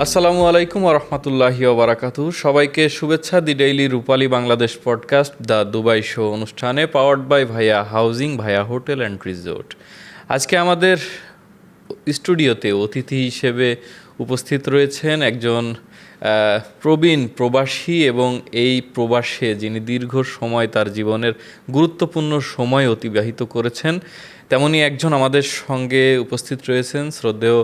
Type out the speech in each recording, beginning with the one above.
আসসালামু আলাইকুম ওরহমতুল্লাহি ওবারাকাতু। সবাইকে শুভেচ্ছা দি daily Rupali Bangladesh podcast the Dubai show অনুষ্ঠানে powered by Bhaiya housing, Bhaiya hotel and resort. আজকে আমাদের স্টুডিওতে অতিথি হিসেবে উপস্থিত রয়েছেন একজন প্রবীণ প্রবাসী এবং এই প্রবাসে যিনি দীর্ঘ সময় তার জীবনের গুরুত্বপূর্ণ সময় অতিবাহিত করেছেন, তেমনই একজন আমাদের সঙ্গে উপস্থিত রয়েছেন শ্রদ্ধেয়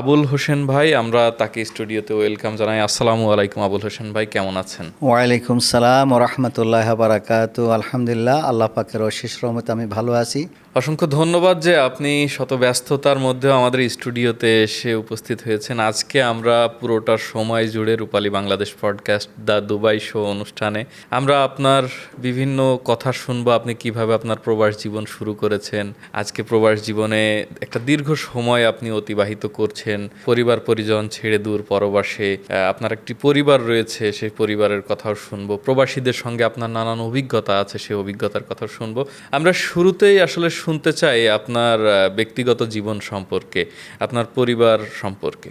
আবুল হোসেন ভাই। আমরা তাকে স্টুডিওতে ওয়েলকাম জানাই। আসসালামু আলাইকুম আবুল হোসেন ভাই, কেমন আছেন? ওয়ালাইকুম সালাম ও রহমতুল্লাহ বারাকাতু। আলহামদুলিল্লাহ, আল্লাহ পাকের অশেষ রহমতে আমি ভালো আছি। অসংখ্য ধন্যবাদ যে আপনি শত ব্যস্ততার মধ্যেও আমাদের স্টুডিওতে এসে উপস্থিত হয়েছেন। আজকে আমরা পুরোটা সময় জুড়ে Rupali Bangladesh podcast the Dubai show অনুষ্ঠানে আমরা আপনার বিভিন্ন কথা শুনবো। আপনি কিভাবে আপনার প্রবাস জীবন শুরু করেছেন, আজকে প্রবাস জীবনে একটা দীর্ঘ সময় আপনি অতিবাহিত করছেন, পরিবার পরিজন ছেড়ে দূর পরবাসে আপনার একটি পরিবার রয়েছে, সেই পরিবারের কথাও শুনবো। প্রবাসীদের সঙ্গে আপনার নানান অভিজ্ঞতা আছে, সেই অভিজ্ঞতার কথাও শুনবো। আমরা শুরুতেই আসলে শুনতে চাই আপনার ব্যক্তিগত জীবন সম্পর্কে, আপনার পরিবার সম্পর্কে।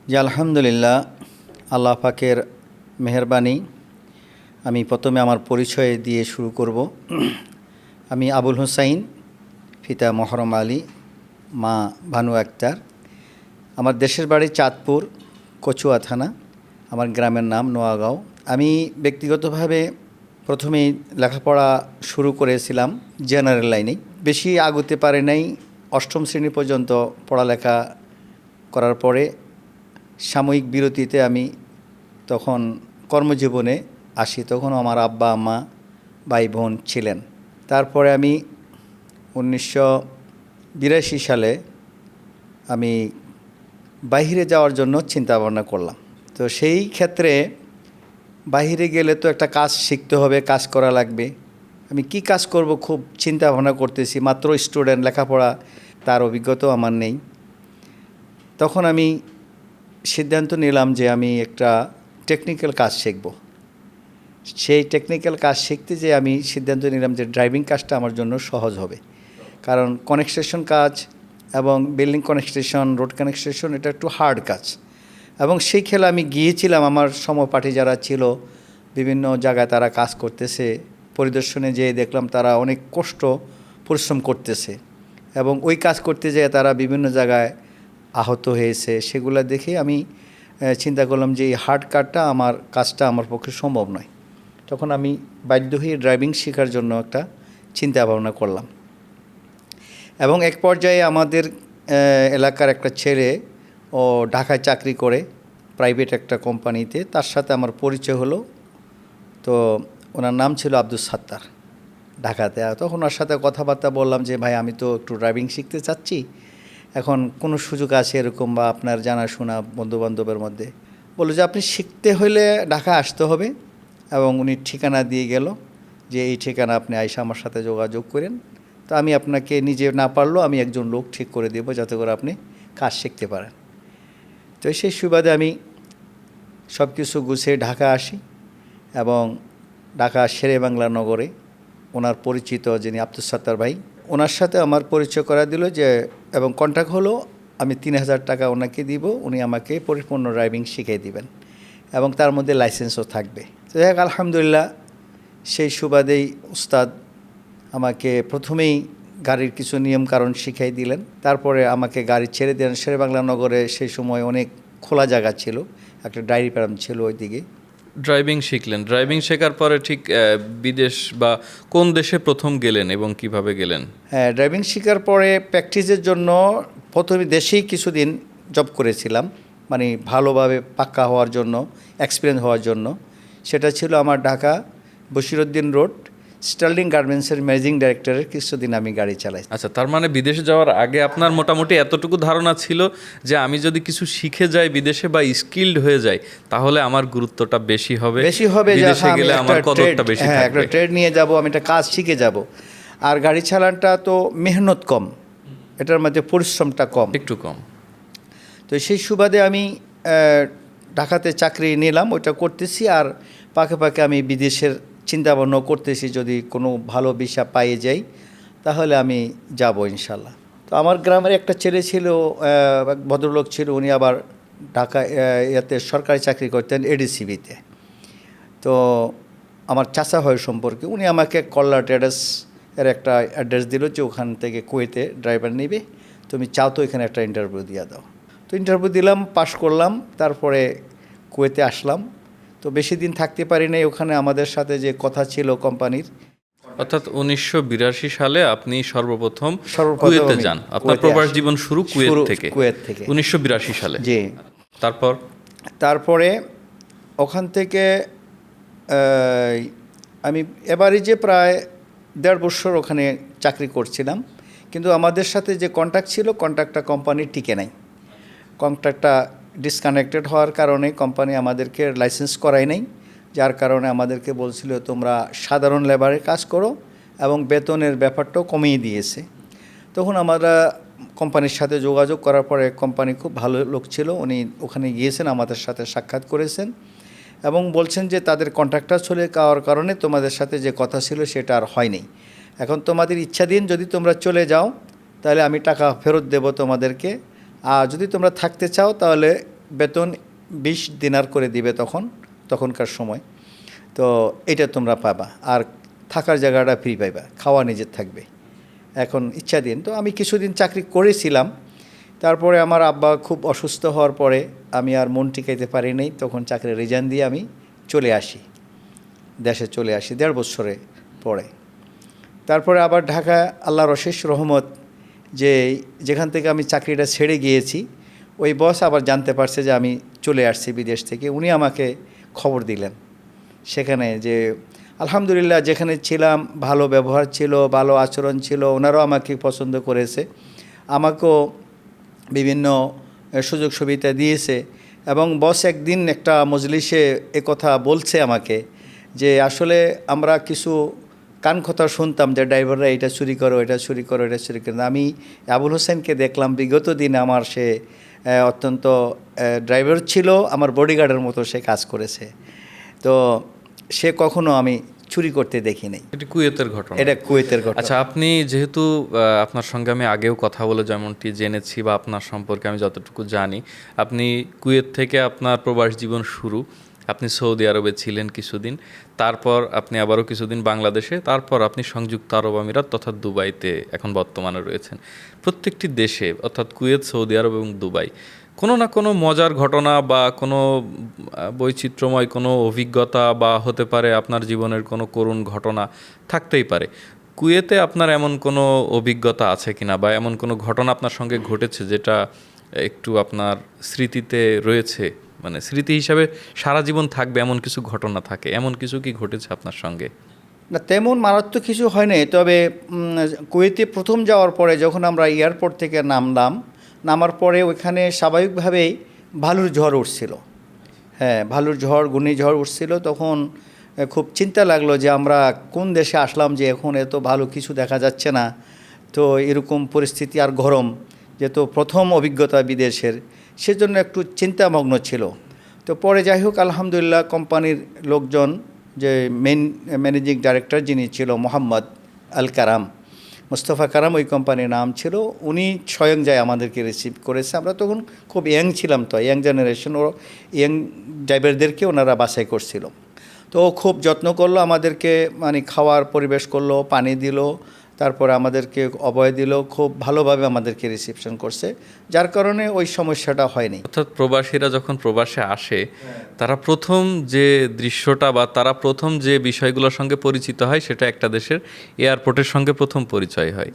জি আলহামদুলিল্লাহ, আল্লাহ পাকের মেহেরবানি। আমি প্রথমে আমার পরিচয় দিয়ে শুরু করব। আমি আবুল হুসাইন, পিতা মহরম আলী, মা ভানু আক্তার। আমার দেশের বাড়ি চাঁদপুর, কচুয়া থানা। আমার গ্রামের নাম নোয়াগাঁও। আমি ব্যক্তিগতভাবে প্রথমেই লেখাপড়া শুরু করেছিলাম জেনারেল লাইনেই, বেশি আগুতে পারে নাই। অষ্টম শ্রেণী পর্যন্ত পড়ালেখা করার পরে সাময়িক বিরতিতে আমি তখন কর্মজীবনে আসি। তখন আমার আব্বা আম্মা ভাই বোন ছিলেন। তারপরে আমি 1982 সালে আমি বাইরে যাওয়ার জন্য চিন্তা ভাবনা করলাম। তো সেই ক্ষেত্রে বাইরে গেলে তো একটা কাজ শিখতে হবে, কাজ করা লাগবে। আমি কি কাজ করব খুব চিন্তা ভাবনা করতেছি। মাত্র স্টুডেন্ট, লেখাপড়া তার অভিজ্ঞতাও আমার নেই। তখন আমি সিদ্ধান্ত নিলাম যে আমি একটা টেকনিক্যাল কাজ শিখব। সেই টেকনিক্যাল কাজ শিখতে যে আমি সিদ্ধান্ত নিলাম যে ড্রাইভিং কাজটা আমার জন্য সহজ হবে। কারণ কনস্ট্রাকশন কাজ এবং বিল্ডিং কনস্ট্রাকশন, রোড কনস্ট্রাকশন এটা একটু হার্ড কাজ। এবং সেই খেলা আমি গিয়েছিলাম, আমার সমপাঠী যারা ছিল বিভিন্ন জায়গায় তারা কাজ করতেছে, পরিদর্শনে যেয়ে দেখলাম তারা অনেক কষ্ট পরিশ্রম করতেছে এবং ওই কাজ করতে যেয়ে তারা বিভিন্ন জায়গায় আহত হয়েছে। সেগুলো দেখে আমি চিন্তা করলাম যে এই হার্ড কাজটা আমার পক্ষে সম্ভব নয়। তখন আমি বাধ্য হয়ে ড্রাইভিং শেখার জন্য একটা চিন্তা ভাবনা করলাম। এবং এক পর্যায়ে আমাদের এলাকার একটা ছেলে, ও ঢাকায় চাকরি করে প্রাইভেট একটা কোম্পানিতে, তার সাথে আমার পরিচয় হলো। তো ওনার নাম ছিল আব্দুল সাত্তার, ঢাকাতে। তখন ওর সাথে কথাবার্তা বললাম যে ভাই আমি তো একটু ড্রাইভিং শিখতে চাচ্ছি, এখন কোনো সুযোগ আছে এরকম বা আপনার জানাশোনা বন্ধুবান্ধবের মধ্যে? বললো যে আপনি শিখতে হলে ঢাকা আসতে হবে। এবং উনি ঠিকানা দিয়ে গেল যে এই ঠিকানা, আপনি আইসা আমার সাথে যোগাযোগ করেন, তো আমি আপনাকে নিজে না পারলেও আমি একজন লোক ঠিক করে দেবো যাতে করে আপনি কাজ শিখতে পারেন। তো সেই সুবাদে আমি সব কিছু গুছিয়ে ঢাকা আসি এবং ঢাকা শেরে বাংলা নগরে ওনার পরিচিত যিনি আব্দুল সাত্তার ভাই, ওনার সাথে আমার পরিচয় করা দিল যে, এবং কন্ট্যাক্ট হলো আমি 3,000 টাকা ওনাকে দিব, উনি আমাকে পরিপূর্ণ ড্রাইভিং শিখিয়ে দিবেন এবং তার মধ্যে লাইসেন্সও থাকবে। তো দেখ আলহামদুলিল্লাহ, সেই সুবাদেই উস্তাদ আমাকে প্রথমেই গাড়ির কিছু নিয়মকানুন শিখিয়ে দিলেন। তারপরে আমাকে গাড়ি ছেড়ে দিলেন। শেরে বাংলা নগরে সেই সময় অনেক খোলা জায়গা ছিল, একটা ডায়েরি ফার্ম ছিল ওইদিকে। ড্রাইভিং শিখলেন, ড্রাইভিং শেখার পরে ঠিক বিদেশ বা কোন দেশে প্রথম গেলেন এবং কিভাবে গেলেন? হ্যাঁ, ড্রাইভিং শেখার পরে প্র্যাকটিসের জন্য প্রথমে দেশেই কিছুদিন জব করেছিলাম, মানে ভালোভাবে পাক্কা হওয়ার জন্য, এক্সপিরিয়েন্স হওয়ার জন্য। সেটা ছিল আমার ঢাকা বশিরউদ্দিন রোড স্টার্লিং গার্মেন্টসের ম্যানেজিং ডাইরেক্টরের কিছুদিন আমি গাড়ি চালাই। আচ্ছা, তার মানে বিদেশে যাওয়ার আগে আপনার মোটামুটি এতটুকু ধারণা ছিল যে আমি যদি কিছু শিখে যাই বিদেশে বা স্কিল্ড হয়ে যাই তাহলে আমার গুরুত্বটা বেশি হবে, বিদেশে গেলে আমার কদরটা বেশি থাকবে। একটা ট্রেড নিয়ে যাব, আমি একটা কাজ শিখে যাব। আর গাড়ি চালানটা তো মেহনত কম, এটার মধ্যে পরিশ্রমটা কম, একটু কম। তো সেই সুবাদে আমি ঢাকাতে চাকরি নিলাম, ওইটা করতেছি। আর পাকে পাকে আমি বিদেশের চিন্তা ভাবনা করতেছি, যদি কোনো ভালো ভিসা পাইয়ে যাই তাহলে আমি যাব ইনশাল্লাহ। তো আমার গ্রামের একটা ছেলে ছিল, এক ভদ্রলোক ছিল, উনি আবার ঢাকা ইয়াতে সরকারি চাকরি করতেন এডিসিবিতে। তো আমার চাচা হয় সম্পর্কে, উনি আমাকে কল্লা ট্রেডার্স এর একটা অ্যাড্রেস দিল যে ওখান থেকে কুয়েতে ড্রাইভার নেবে, তুমি চাও তো এখানে একটা ইন্টারভিউ দিয়ে দাও। তো ইন্টারভিউ দিলাম, পাশ করলাম, তারপরে কুয়েতে আসলাম। তো বেশি দিন থাকতে পারি নাই ওখানে। আমাদের সাথে যে কথা ছিল কোম্পানির, অর্থাৎ 1982 সালে আপনি সর্বপ্রথম সর্বপ্রথম কুয়েতে আমি যান। আপনার কুয়েতে প্রবাস আসি। জীবন শুরু কুয়েত থেকে। কুয়েত থেকে 1982 সালে। জি। তারপর তারপরে ওখান থেকে আমি এভারেজে প্রায় 1.5 বছর ওখানে চাকরি করছিলাম, কিন্তু আমাদের সাথে যে কন্ট্রাক্ট ছিল কন্ট্রাক্টটা কোম্পানির টিকে নাই। কন্ট্রাক্টটা ডিসকানেক্টেড হওয়ার কারণে কোম্পানি আমাদেরকে লাইসেন্স করায় নাই, যার কারণে আমাদেরকে বলছিল তোমরা সাধারণ লেবারে কাজ করো, এবং বেতনের ব্যাপারটাও কমিয়ে দিয়েছে। তখন আমরা কোম্পানির সাথে যোগাযোগ করার পরে, কোম্পানি খুব ভালো লোক ছিল, উনি ওখানে গিয়েছেন, আমাদের সাথে সাক্ষাৎ করেছেন এবং বলছেন যে তাদের কন্ট্রাক্টটা চলে যাওয়ার কারণে তোমাদের সাথে যে কথা ছিল সেটা আর হয়নি। এখন তোমাদের ইচ্ছাধীন, যদি তোমরা চলে যাও তাহলে আমি টাকা ফেরত দেব তোমাদেরকে, আর যদি তোমরা থাকতে চাও তাহলে বেতন 20 দিনার করে দিবে তখনকার সময়। তো এটা তোমরা পাবা, আর থাকার জায়গাটা ফ্রি পাইবা, খাওয়া নিজের থাকবে, এখন ইচ্ছাধীন। তো আমি কিছুদিন চাকরি করেছিলাম। তারপরে আমার আব্বা খুব অসুস্থ হওয়ার পরে আমি আর মন টিকাইতে পারি নাই, তখন চাকরি রিজাইন দিয়ে আমি চলে আসি, দেশে চলে আসি 1.5 বছরে পরে। তারপরে আবার ঢাকা আল্লাহর অশেষ রহমত, যেখান থেকে আমি চাকরিটা ছেড়ে গিয়েছি, ওই বস আবার জানতে পারছে যে আমি চলে আসছি বিদেশ থেকে। উনি আমাকে খবর দিলেন সেখানে যে আলহামদুলিল্লাহ যেখানে ছিলাম ভালো ব্যবহার ছিল, ভালো আচরণ ছিল, ওনারাও আমাকে পছন্দ করেছে, আমাকেও বিভিন্ন সুযোগ সুবিধা দিয়েছে। এবং বস একদিন একটা মজলিসে একথা বলছে আমাকে যে আসলে আমরা কিছু কান কথা শুনতাম যে ড্রাইভাররা এটা চুরি করো, এটা চুরি করো, এটা চুরি করো। আমি আবুল হোসেনকে দেখলাম বিগত দিনে আমার সে অত্যন্ত ড্রাইভার ছিল, আমার বডিগার্ডের মতো সে কাজ করেছে। তো সে কখনো আমি চুরি করতে দেখি নাই। এটি কুয়েতের ঘটনা। এটা কুয়েতের ঘটনা। আচ্ছা, আপনি যেহেতু আপনার সঙ্গে আমি আগেও কথা বলে যেমনটি জেনেছি বা আপনার সম্পর্কে আমি যতটুকু জানি, আপনি কুয়েত থেকে আপনার প্রবাস জীবন শুরু। আপনি সৌদি আরবে ছিলেন কিছুদিন, তারপর আপনি আবারও কিছুদিন বাংলাদেশে, তারপর আপনি সংযুক্ত আরব আমিরাত তথা দুবাইতে এখন বর্তমানে রয়েছেন। প্রত্যেকটি দেশে অর্থাৎ কুয়েত, সৌদি আরব এবং দুবাই কোনো না কোনো মজার ঘটনা বা কোনো বৈচিত্র্যময় কোনো অভিজ্ঞতা বা হতে পারে আপনার জীবনের কোনো করুণ ঘটনা থাকতেই পারে। কুয়েতে আপনার এমন কোনো অভিজ্ঞতা আছে কিনা, বা এমন কোনো ঘটনা আপনার সঙ্গে ঘটেছে যেটা একটু আপনার স্মৃতিতে রয়েছে, মানে স্মৃতি হিসাবে সারা জীবন থাকবে এমন কিছু ঘটনা থাকে, এমন কিছু কি ঘটেছে আপনার সঙ্গে? না, তেমন মারাত্মক কিছু হয় নাই। তবে কুয়েতে প্রথম যাওয়ার পরে যখন আমরা এয়ারপোর্ট থেকে নামার পরে ওইখানে স্বাভাবিকভাবেই ভালুর ঝড় উঠছিল। হ্যাঁ, ভালুর ঝড়, ঘূর্ণিঝড় উঠছিল। তখন খুব চিন্তা লাগলো যে আমরা কোন দেশে আসলাম যে এখন এত ভালো কিছু দেখা যাচ্ছে না। তো এরকম পরিস্থিতি, আর গরম, যেহেতু প্রথম অভিজ্ঞতা বিদেশের, সেজন্য একটু চিন্তামগ্ন ছিল। তো পরে যাই হোক আলহামদুলিল্লাহ কোম্পানির লোকজন, যে ম্যানেজিং ডাইরেক্টর যিনি ছিল মোহাম্মদ আল কারাম, মোস্তফা কারাম ওই কোম্পানির নাম ছিল, উনি স্বয়ং যায় আমাদেরকে রিসিভ করেছে। আমরা তখন খুব ইয়াং ছিলাম, তো ইয়াং জেনারেশন, ও ইয়াং ড্রাইভারদেরকে ওনারা বাছাই করছিল। তো খুব যত্ন করলো আমাদেরকে, মানে খাওয়ার পরিবেশ করলো, পানি দিল, তারপরে আমাদেরকে অভয় দিল, খুব ভালোভাবে আমাদেরকে রিসিপশন করছে, যার কারণে ওই সমস্যাটা হয়নি। অর্থাৎ প্রবাসীরা যখন প্রবাসে আসে, তারা প্রথম যে দৃশ্যটা বা তারা প্রথম যে বিষয়গুলোর সঙ্গে পরিচিত হয় সেটা একটা দেশের এয়ারপোর্টের সঙ্গে প্রথম পরিচয় হয়।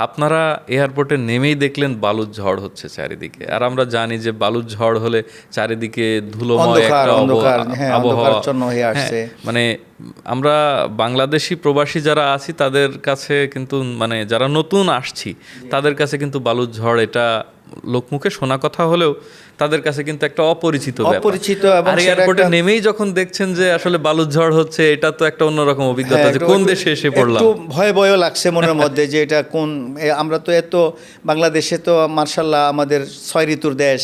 আপনারা এয়ারপোর্টে নেমেই দেখলেন বালুর ঝড় হচ্ছে চারিদিকে, আর আমরা জানি যে বালুর ঝড় হলে চারিদিকে ধুলোময় একটা আবহাওয়া হয়ে আসছে। মানে আমরা বাংলাদেশি প্রবাসী যারা আছি তাদের কাছে কিন্তু, মানে যারা নতুন আসছি তাদের কাছে কিন্তু বালুর ঝড় এটা লোকমুখে শোনা কথা হলেও তাদের কাছে কিন্তু একটা অপরিচিত ব্যাপার। আর এয়ারপোর্টে নেমেই যখন দেখছেন যে আসলে বালুর ঝড় হচ্ছে, এটা তো একটা অন্যরকম অভিজ্ঞতা, যে কোন দেশে এসে পড়লাম। একটু ভয় লাগছে মনের মধ্যে যে এটা কোন, আমরা তো এত বাংলাদেশে তো মার্শাল্লাহ আমাদের 6 ঋতুর দেশ,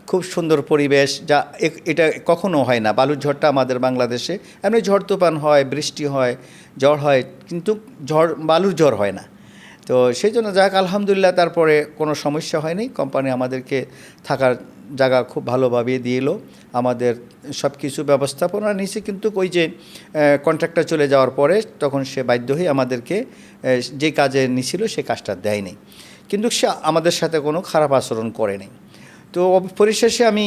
খুব সুন্দর পরিবেশ, যা এটা কখনো হয় না। বালুর ঝড়টা আমাদের বাংলাদেশে এমনি ঝড় তুফান হয়, বৃষ্টি হয়, ঝড় হয়, কিন্তু বালুর ঝড় হয় না। তো সেই জন্য যাক আলহামদুলিল্লাহ, তারপরে কোনো সমস্যা হয়নি। কোম্পানি আমাদেরকে থাকার জায়গা খুব ভালোভাবে দিল, আমাদের সব কিছু ব্যবস্থাপনা নিয়েছে, কিন্তু ওই যে কন্ট্রাক্টটা চলে যাওয়ার পরে তখন সে বাধ্য হয়ে আমাদেরকে যে কাজে নিছিল সে কাজটা দেয়নি, কিন্তু সে আমাদের সাথে কোনো খারাপ আচরণ করেনি। তো পরিশেষে আমি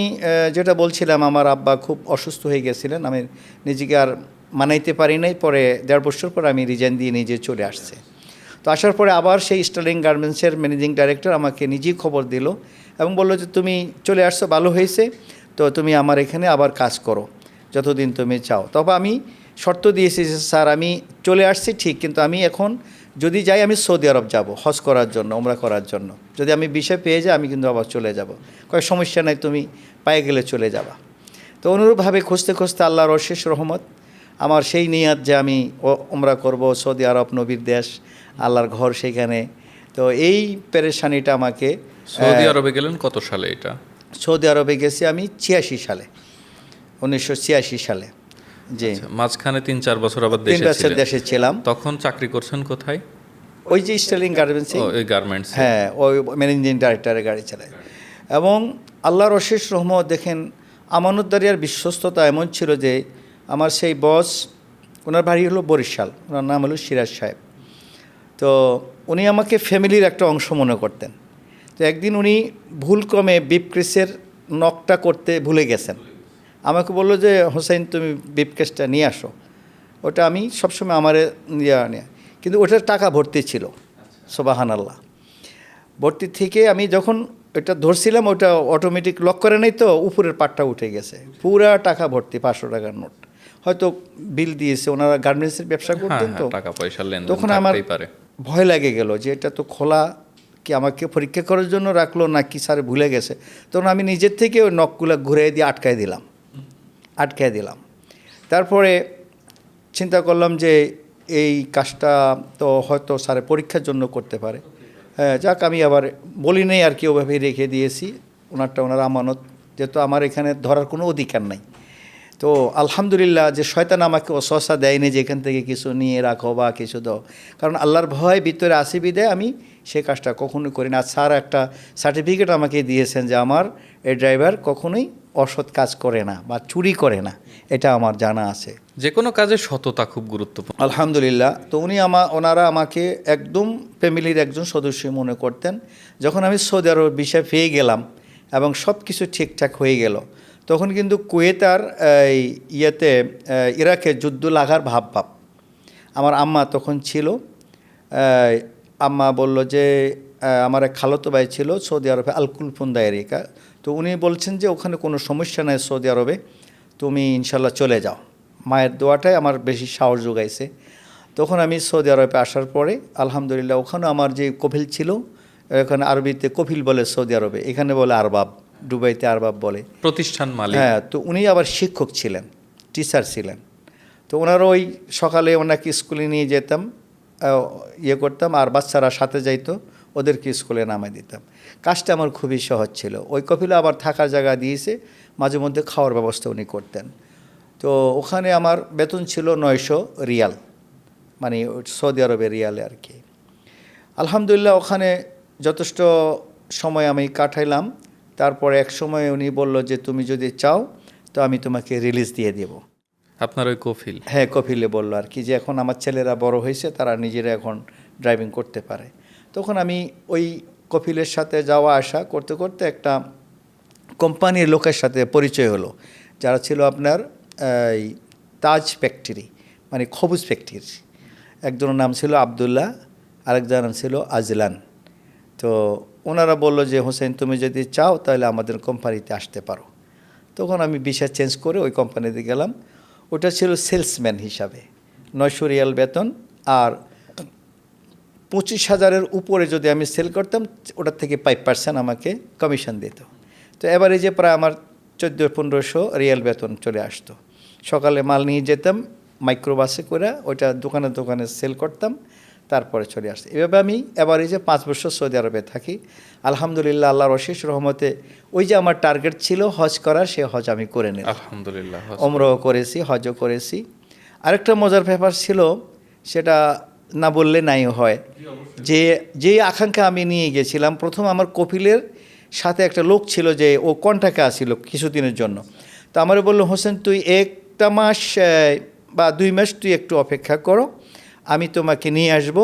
যেটা বলছিলাম, আমার আব্বা খুব অসুস্থ হয়ে গেছিলেন, আমি নিজেকে আর মানাইতে পারি নাই, পরে 1.5 বছর পর আমি রিজাইন দিয়ে নিজে চলে আসছে। তো আসার পরে আবার সেই স্টার্লিং গার্মেন্টসের ম্যানেজিং ডাইরেক্টর আমাকে নিজেই খবর দিল এবং বললো যে তুমি চলে আসছো, ভালো হয়েছে, তো তুমি আমার এখানে আবার কাজ করো যতদিন তুমি চাও। তবে আমি শর্ত দিয়েছি যে স্যার আমি চলে আসছি ঠিক, কিন্তু আমি এখন যদি যাই আমি সৌদি আরব যাব হজ করার জন্য, ওমরা করার জন্য, যদি আমি ভিসা পেয়ে যাই আমি কিন্তু আবার চলে যাব, কয়েক সমস্যা নাই, তুমি পায়ে গেলে চলে যাবা। তো অনুরূপভাবে খুঁজতে খুঁজতে আল্লাহর অশেষ রহমত, আমার সেই নিয়াত যে আমি ওমরা করব, সৌদি আরব নবীর দেশ, আল্লাহর ঘর সেখানে। তো এই পেরেশানিটা আমাকে, সৌদি আরবে গেলেন কত সালে এটা? সৌদি আরবে গেছি আমি 86 সালে, 1986 সালে। জি, মাঝখানে 3-4 বছর আবার 3 বছর দেশে ছিলাম। তখন চাকরি করছেন কোথায়? ওই যে স্টার্লিং গার্মেন্টস, ওই গার্মেন্টস। হ্যাঁ, ওই ম্যানেজিং ডাইরেক্টরের গাড়ি চালায়। এবং আল্লাহর অশেষ রহমত, দেখেন আমানতদারি আর বিশ্বস্ততা এমন ছিল যে আমার সেই বস, ওনার বাড়ি হলো বরিশাল, ওনার নাম হলো সিরাজ সাহেব। তো উনি আমাকে ফ্যামিলির একটা অংশ মনে করতেন। তো একদিন উনি ভুলক্রমে বিপ ক্রিসের নকটা করতে ভুলে গেছেন, আমাকে বললো যে হোসেন তুমি বিপ ক্রিসটা নিয়ে আসো। ওটা আমি সবসময় আমার নিয়ে, কিন্তু ওটার টাকা ভর্তি ছিল, সুবহানাল্লাহ। ভর্তি থেকে আমি যখন ওটা ধরছিলাম, ওটা অটোমেটিক লক করে নাই, তো উপরের পাটটা উঠে গেছে, পুরা টাকা ভর্তি 500 টাকার নোট। হয়তো বিল দিয়েছে, ওনারা গার্মেন্টসের ব্যবসা করতেন, তো টাকা পয়সা লেনদেন তখন আমার ভয় লাগে গেল যে এটা তো খোলা, কি আমাকে পরীক্ষা করার জন্য রাখলো না কি স্যার ভুলে গেছে। তখন আমি নিজের থেকে ওই নখগুলো ঘুরে দিয়ে আটকায় দিলাম। তারপরে চিন্তা করলাম যে এই কাজটা তো হয়তো স্যারে পরীক্ষার জন্য করতে পারে, হ্যাঁ যাক, আমি আবার বলি নেই আর কি, ওভাবেই রেখে দিয়েছি। ওনার আমানত, যেহেতু আমার এখানে ধরার কোনো অধিকার নাই। তো আলহামদুলিল্লাহ যে শয়তান আমাকে অসহসা দেয়নি যে এখান থেকে কিছু নিয়ে রাখো বা কিছু দাও, কারণ আল্লাহর ভয় ভিতরে আসি বিদে আমি সে কাজটা কখনোই করি না। আর স্যার একটা সার্টিফিকেট আমাকে দিয়েছেন যে আমার এই ড্রাইভার কখনোই অসৎ কাজ করে না বা চুরি করে না, এটা আমার জানা আছে। যে কোনো কাজে সততা খুব গুরুত্বপূর্ণ, আলহামদুলিল্লাহ। তো ওনারা আমাকে একদম ফ্যামিলির একজন সদস্য মনে করতেন। যখন আমি সৌদি আরব ভিসা পেয়ে গেলাম এবং সব কিছু ঠিকঠাক হয়ে গেল, তখন কিন্তু কুয়েত আর ইরাকে যুদ্ধ লাগার ভাব। আমার আম্মা তখন ছিল, আম্মা বলল যে আমার এক খালাতো ভাই ছিল সৌদি আরবে, আল-কুলফুন্দা এরিকা। তো উনি বলছেন যে ওখানে কোনো সমস্যা নেই সৌদি আরবে, তুমি ইনশাল্লাহ চলে যাও। মায়ের দোয়াটাই আমার বেশি সাহস যোগাইছে। তখন আমি সৌদি আরবে আসার পরে আলহামদুলিল্লাহ, ওখানে আমার যে কফিল ছিল, এখানে আরবিতে কফিল বলে সৌদি আরবে, এখানে বলে আরবাব, দুবাইতে আরবাব বলে, প্রতিষ্ঠান মালিক। হ্যাঁ, তো উনি আবার শিক্ষক ছিলেন, টিচার ছিলেন। তো ওনার ওই সকালে ওনাকে স্কুলে নিয়ে যেতাম, করতাম, আর বাচ্চারা সাথে যাইতো, ওদেরকে স্কুলে নামাই দিতাম। কাজটা আমার খুবই সহজ ছিল। ওই কফিলে আবার থাকার জায়গা দিয়েছে, মাঝে মধ্যে খাওয়ার ব্যবস্থা উনি করতেন। তো ওখানে আমার বেতন ছিল 900 রিয়াল, মানে সৌদি আরবের রিয়ালে আর কি। আলহামদুলিল্লাহ ওখানে যথেষ্ট সময় আমি কাটাইলাম। তারপরে এক সময় উনি বলল যে তুমি যদি চাও তো আমি তোমাকে রিলিজ দিয়ে দেব। আপনার ওই কফিল? হ্যাঁ, কফিলে বললো আর কি, যে এখন আমার ছেলেরা বড় হয়েছে, তারা নিজেরা এখন ড্রাইভিং করতে পারে। তখন আমি ওই কফিলের সাথে যাওয়া আসা করতে করতে একটা কোম্পানির লোকের সাথে পরিচয় হলো, যারা ছিল আপনার তাজ ফ্যাক্টরি, মানে খবুজ ফ্যাক্টরি। একজনের নাম ছিল আবদুল্লাহ, আরেকজনের নাম ছিল আজলান। তো ওনারা বললো যে হোসেন তুমি যদি চাও তাহলে আমাদের কোম্পানিতে আসতে পারো। তখন আমি ভিসা চেঞ্জ করে ওই কোম্পানিতে গেলাম। ওটা ছিল সেলসম্যান হিসাবে, 900 রিয়াল বেতন, আর 25,000-এর উপরে যদি আমি সেল করতাম ওটার থেকে 5% আমাকে কমিশন দিত। তো এবারে যে প্রায় আমার 1400-1500 রিয়াল বেতন চলে আসতো। সকালে মাল নিয়ে যেতাম মাইক্রোবাসে করে, ওইটা দোকানে দোকানে সেল করতাম, তারপরে চলে আসছে। এভাবে আমি এবারে যে 5 বছর সৌদি আরবে থাকি। আলহামদুলিল্লাহ, আল্লাহর অশেষ রহমতে ওই যে আমার টার্গেট ছিল হজ করার, সে হজ আমি করে নিলাম। আলহামদুলিল্লাহ, ওমরাও করেছি, হজও করেছি। আরেকটা মজার ব্যাপার ছিল, সেটা না বললে নাই হয়, যে আকাঙ্ক্ষা আমি নিয়ে গেছিলাম। প্রথম আমার কপিলের সাথে একটা লোক ছিল যে ও কন্ট্রাক্টে আসছিল কিছুদিনের জন্য। তো আমার বললো, হোসেন তুই একটা মাস বা 2 মাস তুই একটু অপেক্ষা করো, আমি তোমাকে নিয়ে আসব।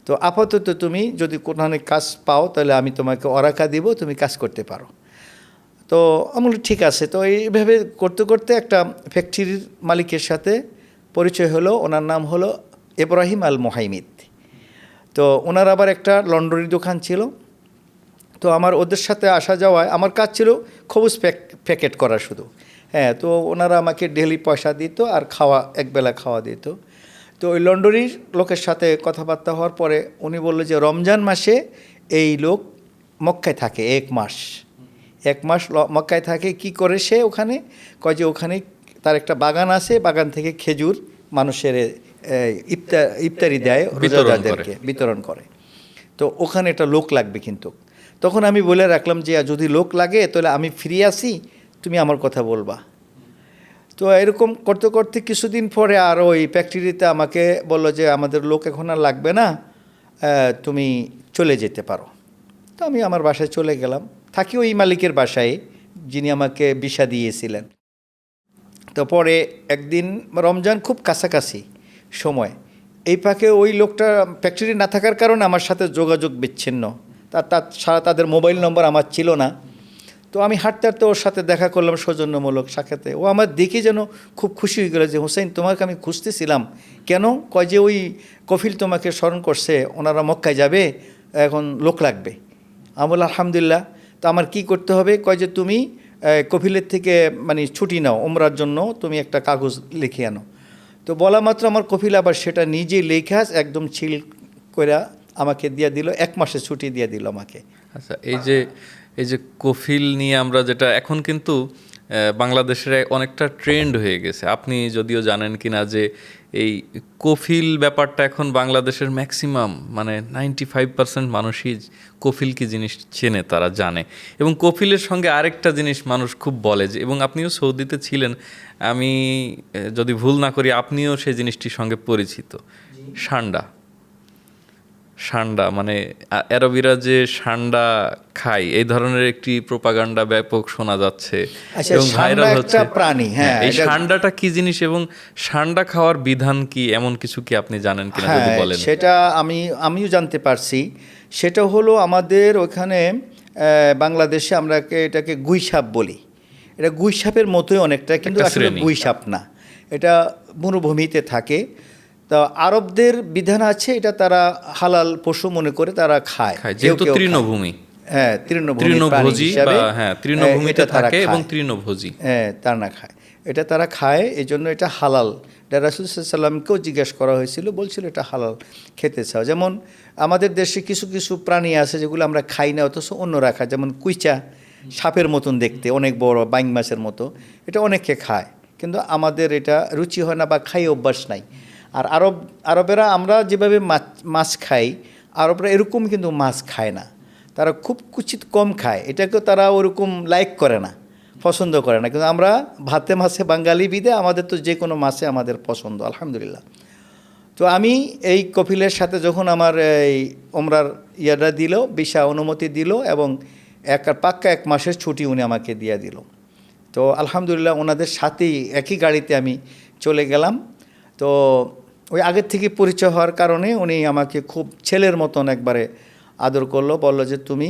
তো আপাতত তুমি যদি কোথাও কাজ পাও তাহলে আমি তোমাকে অরাকা দিব, তুমি কাজ করতে পারো। তো আমি বলি ঠিক আছে। তো এইভাবে করতে করতে একটা ফ্যাক্টরির মালিকের সাথে পরিচয় হলো। ওনার নাম হলো ইব্রাহিম আল মোহাইমিদ। তো ওনার আবার একটা লন্ড্রির দোকান ছিল। তো আমার ওদের সাথে আসা যাওয়ায় আমার কাজ ছিল খবুজ প্যাকেট করা শুধু। হ্যাঁ, তো ওনারা আমাকে ডেলি পয়সা দিত আর একবেলা খাওয়া দিত। তো ওই লন্ডরির লোকের সাথে কথাবার্তা হওয়ার পরে উনি বললো যে রমজান মাসে এই লোক মক্কায় থাকে 1 মাস। 1 মাস মক্কায় থাকে। কি করে সে ওখানে? কয় যে ওখানে তার একটা বাগান আছে, বাগান থেকে খেজুর মানুষের ইফতারি দেয়, রোজাদারদেরকে বিতরণ করে। তো ওখানে একটা লোক লাগবে কিন্তু। তখন আমি বলে রাখলাম যে যদি লোক লাগে তাহলে আমি ফ্রি আছি, তুমি আমার কথা বলবা। তো এরকম করতে করতে কিছুদিন পরে আর ওই ফ্যাক্টরিতে আমাকে বললো যে আমাদের লোক এখন আর লাগবে না, তুমি চলে যেতে পারো। তো আমি আমার বাসায় চলে গেলাম, থাকি ওই মালিকের বাসায় যিনি আমাকে ভিসা দিয়েছিলেন। তো পরে একদিন রমজান খুব কাছাকাছি সময়, এই ফাঁকে ওই লোকটা ফ্যাক্টরি না থাকার কারণে আমার সাথে যোগাযোগ বিচ্ছিন্ন। তাদের মোবাইল নম্বর আমার ছিল না। তো আমি হাঁটতে হাঁটতে ওর সাথে দেখা করলাম সৌজন্যমূলক সাক্ষাতে। ও আমার দেখে যেন খুব খুশি হয়ে গেল যে হোসেন তোমাকে আমি খুঁজতেছিলাম। কেন? কয় যে ওই কফিল তোমাকে স্মরণ করছে, ওনারা মক্কায় যাবে, এখন লোক লাগবে। আমি বললাম আলহামদুলিল্লাহ। তো আমার কি করতে হবে? কয় যে তুমি কফিলের থেকে মানে ছুটি নাও, ওমরার জন্য তুমি একটা কাগজ লিখে আনো। তো বলা মাত্র আমার কফিল আবার সেটা নিজে লেখা একদম ছিল করে আমাকে দিয়ে দিল, 1 মাসের ছুটি দিয়ে দিল আমাকে। আচ্ছা, এই যে কফিল নিয়ে আমরা যেটা এখন কিন্তু বাংলাদেশের অনেকটা ট্রেন্ড হয়ে গেছে। আপনি যদিও জানেন কিনা যে এই কফিল ব্যাপারটা এখন বাংলাদেশের ম্যাক্সিমাম মানে 95% মানুষই কফিল কি জিনিস চেনে, তারা জানে। এবং কফিলের সঙ্গে আরেকটা জিনিস মানুষ খুব বলে যে, এবং আপনিও সৌদিতে ছিলেন, আমি যদি ভুল না করি আপনিও সেই জিনিসটির সঙ্গে পরিচিত, সান্ডা মানে আরবিরা যে সান্ডা খায়, এই ধরনের একটি প্রোপাগান্ডা ব্যাপক শোনা যাচ্ছে এবং ভাইরাল হচ্ছে। প্রাণী, হ্যাঁ, এই সান্ডাটা কি জিনিস এবং সান্ডা খাওয়ার বিধান কি, এমন কিছু কি আপনি জানেন কিনা যদি বলেন? সেটা আমিও জানতে পারছি। সেটা হলো আমাদের ওখানে বাংলাদেশে আমরা এটাকে গুইসাপ বলি। এটা গুইসাপের মতোই অনেকটা, কিন্তু আসলে গুইসাপ না, এটা মরুভূমিতে থাকে। তো আরবদের বিধান আছে, এটা তারা হালাল পশু মনে করে তারা খায়, যেহেতু তৃণভূমি। হ্যাঁ, তৃণভোজী হিসাবে, হ্যাঁ, তৃণভূমিতে থাকে এবং তৃণভোজী, হ্যাঁ, তারা না খায়, এটা তারা খায়, এই জন্য এটা হালাল। এটা রাসূল সাল্লাল্লাহু আলাইহি ওয়াসাল্লামকেও জিজ্ঞাসা করা হয়েছিল, বলছিল এটা হালাল, খেতে চাও। যেমন আমাদের দেশে কিছু কিছু প্রাণী আছে যেগুলো আমরা খাই না, অথচ অন্যরা খায়। যেমন কুইচা, সাপের মতন দেখতে, অনেক বড়, বাইং মাছের মতো, এটা অনেকে খায়, কিন্তু আমাদের এটা রুচি হয় না বা খাই অভ্যাস নাই। আর আরবেরা আমরা যেভাবে মাছ খাই, আরবরা এরকম কিন্তু মাছ খায় না, তারা খুব কুচিত কম খায়, এটাকেও তারা ওরকম লাইক করে না, পছন্দ করে না। কিন্তু আমরা ভাতে মাছে বাঙালি বিদে আমাদের তো যে কোনো মাছে আমাদের পছন্দ, আলহামদুলিল্লাহ। তো আমি এই কপিলের সাথে যখন আমার এই ওমরার ইয়াটা দিল, ভিসা অনুমতি দিল, এবং পাক্কা 1 মাসের ছুটি উনি আমাকে দিয়ে দিল। তো আলহামদুলিল্লাহ ওনাদের সাথেই একই গাড়িতে আমি চলে গেলাম। তো ওই আগের থেকে পরিচয় হওয়ার কারণে উনি আমাকে খুব ছেলের মতন একবারে আদর করলো, বললো যে তুমি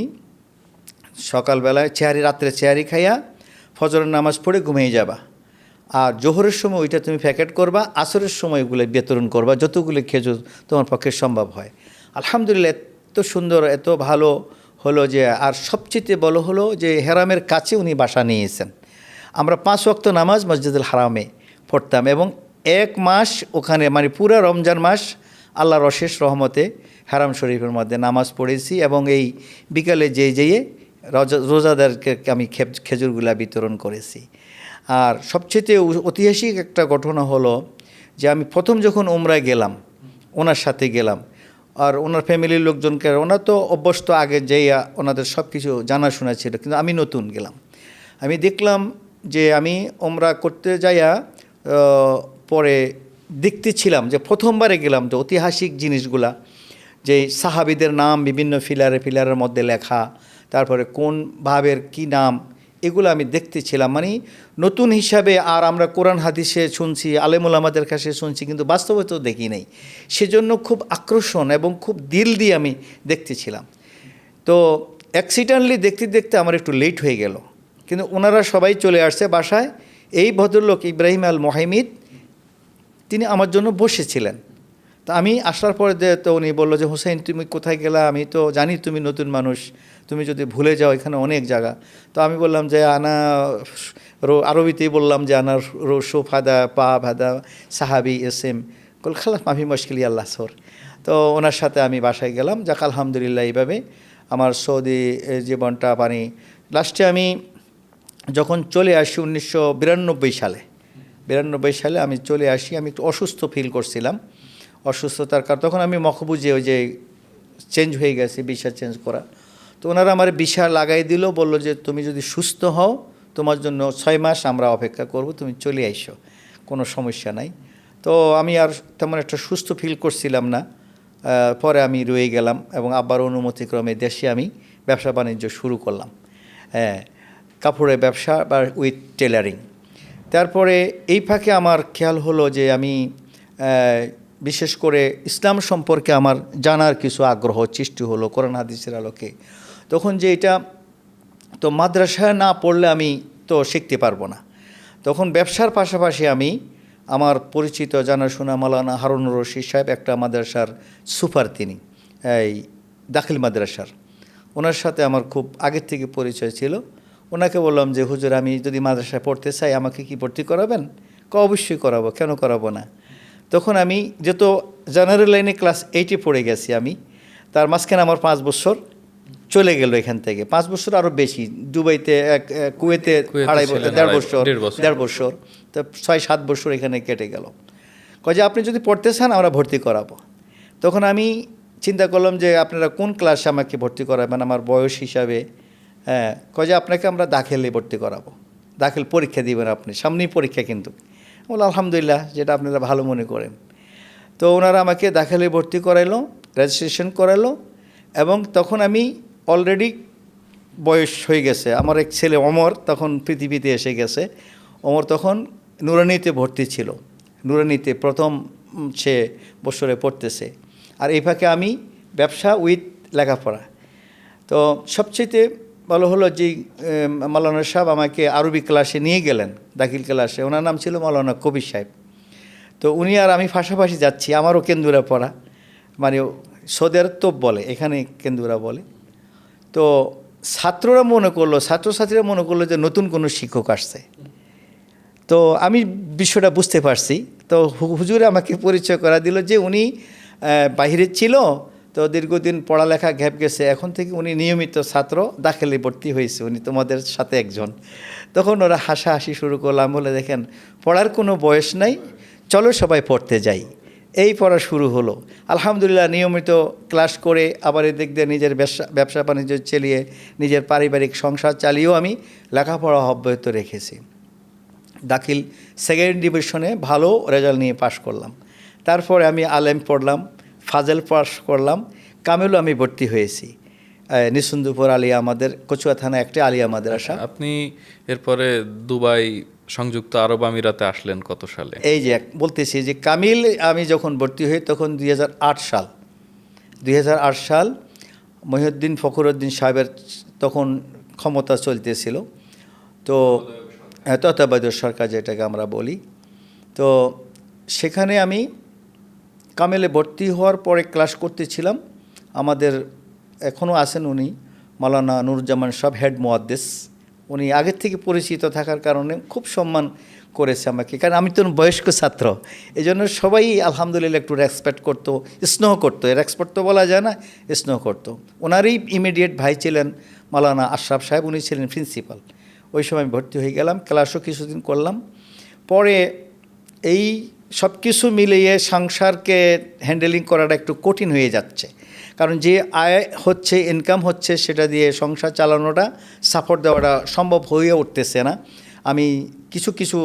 সকালবেলায় রাত্রে চেহারি খাইয়া ফজরের নামাজ পড়ে ঘুমিয়ে যাবা, আর জোহরের সময় ওইটা তুমি প্যাকেট করবা, আসরের সময় ওগুলো বিতরণ করবা, যতগুলো খেজুর তোমার পক্ষে সম্ভব হয়। আলহামদুলিল্লাহ এত সুন্দর, এত ভালো হলো যে, আর সবচেয়ে বড় হলো যে হেরামের কাছে উনি বাসা নিয়েছেন। আমরা 5 ওয়াক্ত নামাজ মসজিদুল হারামে পড়তাম, এবং 1 মাস ওখানে মানে পুরো রমজান মাস আল্লাহর অশেষ রহমতে হারাম শরীফের মধ্যে নামাজ পড়েছি, এবং এই বিকালে যেয়ে রোজাদারকে আমি খেজুরগুলা বিতরণ করেছি। আর সবচেয়ে ঐতিহাসিক একটা ঘটনা হলো যে আমি প্রথম যখন উমরায় গেলাম, ওনার সাথে গেলাম, আর ওনার ফ্যামিলির লোকজনকে, ওনার তো অভ্যস্ত আগে যেইয়া ওনাদের সব কিছু জানাশোনা ছিল, কিন্তু আমি নতুন গেলাম। আমি দেখলাম যে আমি উমরা করতে যাইয়া পরে দেখতেছিলাম যে প্রথমবারে গেলাম, তো ঐতিহাসিক জিনিসগুলা যে সাহাবীদের নাম বিভিন্ন ফিলারের মধ্যে লেখা, তারপরে কোন ভাবের কি নাম, এগুলো আমি দেখতেছিলাম। মানে নতুন হিসাবে, আর আমরা কোরআন হাদিসে শুনছি, আলেমুল আমাদের কাছে শুনছি, কিন্তু বাস্তবে তো দেখি নাই। সেজন্য খুব আকর্ষণ এবং খুব দিল দিয়ে আমি দেখতেছিলাম। তো অ্যাক্সিডেন্টলি দেখতে দেখতে আমার একটু লেট হয়ে গেল, কিন্তু ওনারা সবাই চলে আসছে বাসায়। এই ভদ্রলোক ইব্রাহিম আল মোহাম্মদ তিনি আমার জন্য বসেছিলেন। তো আমি আসার পরে তো উনি বললো যে, হোসেন তুমি কোথায় গেলা, আমি তো জানি তুমি নতুন মানুষ, তুমি যদি ভুলে যাও এখানে অনেক জায়গা। তো আমি বললাম যে আনা আরবিতেই বললাম যে আনা রোশো ফাদা পা ভাদা সাহাবি এসএম কল খালাফ মাফি মুশকিলি আল্লাহ সর। তো ওনার সাথে আমি বাসায় গেলাম। যাক আলহামদুলিল্লাহ, এইভাবে আমার সৌদি জীবনটা মানে লাস্টে আমি যখন চলে আসি 1992 সালে, 92 সালে আমি চলে আসি। আমি একটু অসুস্থ ফিল করছিলাম, অসুস্থতার কারণ তখন আমি মকবুজে ওই যে চেঞ্জ হয়ে গেছে, ভিসা চেঞ্জ করা। তো ওনারা আমার ভিসা লাগাই দিল, বলল যে তুমি যদি সুস্থ হও তোমার জন্য 6 মাস আমরা অপেক্ষা করব, তুমি চলে আইসো, কোনো সমস্যা নাই। তো আমি আর তেমন একটা সুস্থ ফিল করছিলাম না। পরে আমি রয়ে গেলাম এবং আবার অনুমতিক্রমে দেশে আমি ব্যবসা বাণিজ্য শুরু করলাম, হ্যাঁ, কাপড়ের ব্যবসা বা উইথ টেলারিং। তারপরে এই ফাঁকে আমার খেয়াল হলো যে আমি বিশেষ করে ইসলাম সম্পর্কে আমার জানার কিছু আগ্রহ সৃষ্টি হলো কোরআন হাদিসের আলোকে। তখন যে এটা তো মাদ্রাসায় না পড়লে আমি তো শিখতে পারবো না। তখন ব্যবসার পাশাপাশি আমি আমার পরিচিত জানাশোনা মাওলানা হারুনুর রশিদ সাহেব, একটা মাদ্রাসার সুপার, তিনি এই দাখিল মাদ্রাসার, ওনার সাথে আমার খুব আগের থেকে পরিচয় ছিল। ওনাকে বললাম যে হুজুর আমি যদি মাদ্রাসায় পড়তে চাই আমাকে কি ভর্তি করাবেন? অবশ্যই করাবো, কেন করাবো না। তখন আমি যেহেতু জেনারেল লাইনে ক্লাস 8-এ পড়ে গেছি আমি, তার মাঝখানে আমার 5 বছর চলে গেল এখান থেকে, 5 বছর আরও বেশি, দুবাইতে কুয়েতে দেড় বছর, তো 6-7 বছর এখানে কেটে গেল। কয় যে আপনি যদি পড়তে চান আমরা ভর্তি করাবো। তখন আমি চিন্তা করলাম যে আপনারা কোন ক্লাসে আমাকে ভর্তি করাবেন আমার বয়স হিসাবে? হ্যাঁ, কয় যে আপনাকে আমরা দাখিলে ভর্তি করাবো, দাখিল পরীক্ষা দিবেন আপনি, সামনেই পরীক্ষা কিন্তু। বলে আলহামদুলিল্লাহ, যেটা আপনারা ভালো মনে করেন। তো ওনারা আমাকে দাখিলে ভর্তি করাইলো, রেজিস্ট্রেশন করালো, এবং তখন আমি অলরেডি বয়স হয়ে গেছে। আমার এক ছেলে ওমর তখন পৃথিবীতে এসে গেছে। ওমর তখন নুরানিতে ভর্তি ছিল, নুরানিতে প্রথম সে বছরে পড়তেছে। আর এই ফাঁকে আমি ব্যবসা উইথ লেখাপড়া। তো সবচেয়ে ভালো হলো যে মাওলানা সাহেব আমাকে আরবি ক্লাসে নিয়ে গেলেন, দাখিল ক্লাসে। ওনার নাম ছিল মাওলানা কবির সাহেব। তো উনি আর আমি পাশাপাশি যাচ্ছি, আমারও কেন্দুরা পড়া, মানে সৌদের তোপ বলে, এখানে কেন্দুরা বলে। তো ছাত্ররা মনে করলো, ছাত্রছাত্রীরা মনে করলো যে নতুন কোনো শিক্ষক আসছে। তো আমি বিষয়টা বুঝতে পারছি। তো হুজুরে আমাকে পরিচয় করা দিল যে উনি বাইরে ছিল, তো দীর্ঘদিন পড়ালেখা গ্যাপ গেছে, এখন থেকে উনি নিয়মিত ছাত্র, দাখিলে ভর্তি হয়েছে, উনি তোমাদের সাথে একজন। তখন ওরা হাসাহাসি শুরু করলাম, বলে দেখেন পড়ার কোনো বয়স নাই, চলো সবাই পড়তে যাই। এই পড়া শুরু হলো। আলহামদুলিল্লাহ নিয়মিত ক্লাস করে আবার এদিক দিয়ে নিজের ব্যবসা বাণিজ্য চালিয়ে নিজের পারিবারিক সংসার চালিয়েও আমি লেখাপড়া অব্যাহত রেখেছি। দাখিল সেকেন্ড ডিভিশনে ভালো রেজাল্ট নিয়ে পাশ করলাম। তারপরে আমি আলেম পড়লাম, ফাজেল পাশ করলাম, কামেলও আমি ভর্তি হয়েছি নিসুন্দুপুর আলিয়া, আমাদের কচুয়া থানা একটা আলিয়া মাদ্রাসা। আপনি এরপরে দুবাই সংযুক্ত আরব আমিরাতে আসলেন কত সালে? এই যে বলতেছি যে কামিল আমি যখন ভর্তি হই তখন 2008 সাল মহিউদ্দিন ফখরুদ্দিন সাহেবের তখন ক্ষমতা চলতেছিল। তো তত্ত্বাবধায়ক সরকার যেটাকে আমরা বলি। তো সেখানে আমি কামেলে ভর্তি হওয়ার পরে ক্লাস করতেছিলাম। আমাদের এখনও আছেন উনি মাওলানা নুরুজ্জামান সাহেব, হেড মুহাদ্দিস। উনি আগের থেকে পরিচিত থাকার কারণে খুব সম্মান করেছে আমাকে, কারণ আমি তো বয়স্ক ছাত্র, এই জন্য সবাই আলহামদুলিল্লাহ একটু রেসপেক্ট করতো, স্নেহ করতো। রেসপেক্ট তো বলা যায় না, স্নেহ করতো। ওনারই ইমিডিয়েট ভাই ছিলেন মাওলানা আশরাফ সাহেব, উনি ছিলেন প্রিন্সিপাল। ওই সময় ভর্তি হয়ে গেলাম, ক্লাসও কিছুদিন করলাম। পরে এই সব কিছু মিলিয়ে সংসারকে হ্যান্ডেলিং করাটা একটু কঠিন হয়ে যাচ্ছে, কারণ যে আয় হচ্ছে, ইনকাম হচ্ছে, সেটা দিয়ে সংসার চালানোটা, সাপোর্ট দেওয়াটা সম্ভব হয়ে উঠতেছে না। আমি কিছু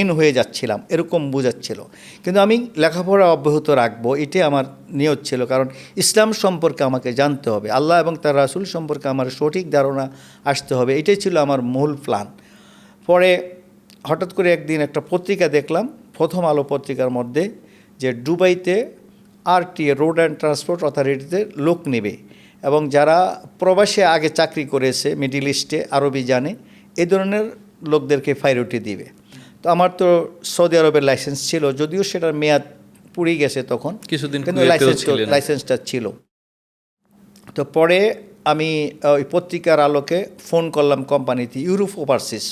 ঋণ হয়ে যাচ্ছিলাম এরকম বোঝাচ্ছিল। কিন্তু আমি লেখাপড়া অব্যাহত রাখবো, এটাই আমার নিয়ত ছিল। কারণ ইসলাম সম্পর্কে আমাকে জানতে হবে, আল্লাহ এবং তার রাসূল সম্পর্কে আমার সঠিক ধারণা আসতে হবে, এটাই ছিল আমার মূল প্ল্যান। পরে হঠাৎ করে একদিন একটা পত্রিকা দেখলাম, প্রথম আলো পত্রিকার মধ্যে, যে দুবাইতে RTA রোড অ্যান্ড ট্রান্সপোর্ট অথরিটিতে লোক নেবে, এবং যারা প্রবাসে আগে চাকরি করেছে, মিডল ইস্টে, আরবি জানে, এই ধরনের লোকদেরকে প্রায়োরিটি দিবে। তো আমার তো সৌদি আরবের লাইসেন্স ছিল, যদিও সেটার মেয়াদ পুড়ে গেছে তখন, কিছুদিন কিন্তু কুয়েতেও ছিলেন। লাইসেন্সটা ছিল। তো পরে আমি ওই পত্রিকার আলোকে ফোন করলাম কোম্পানিতে, ইউরোপ ওভারসিস,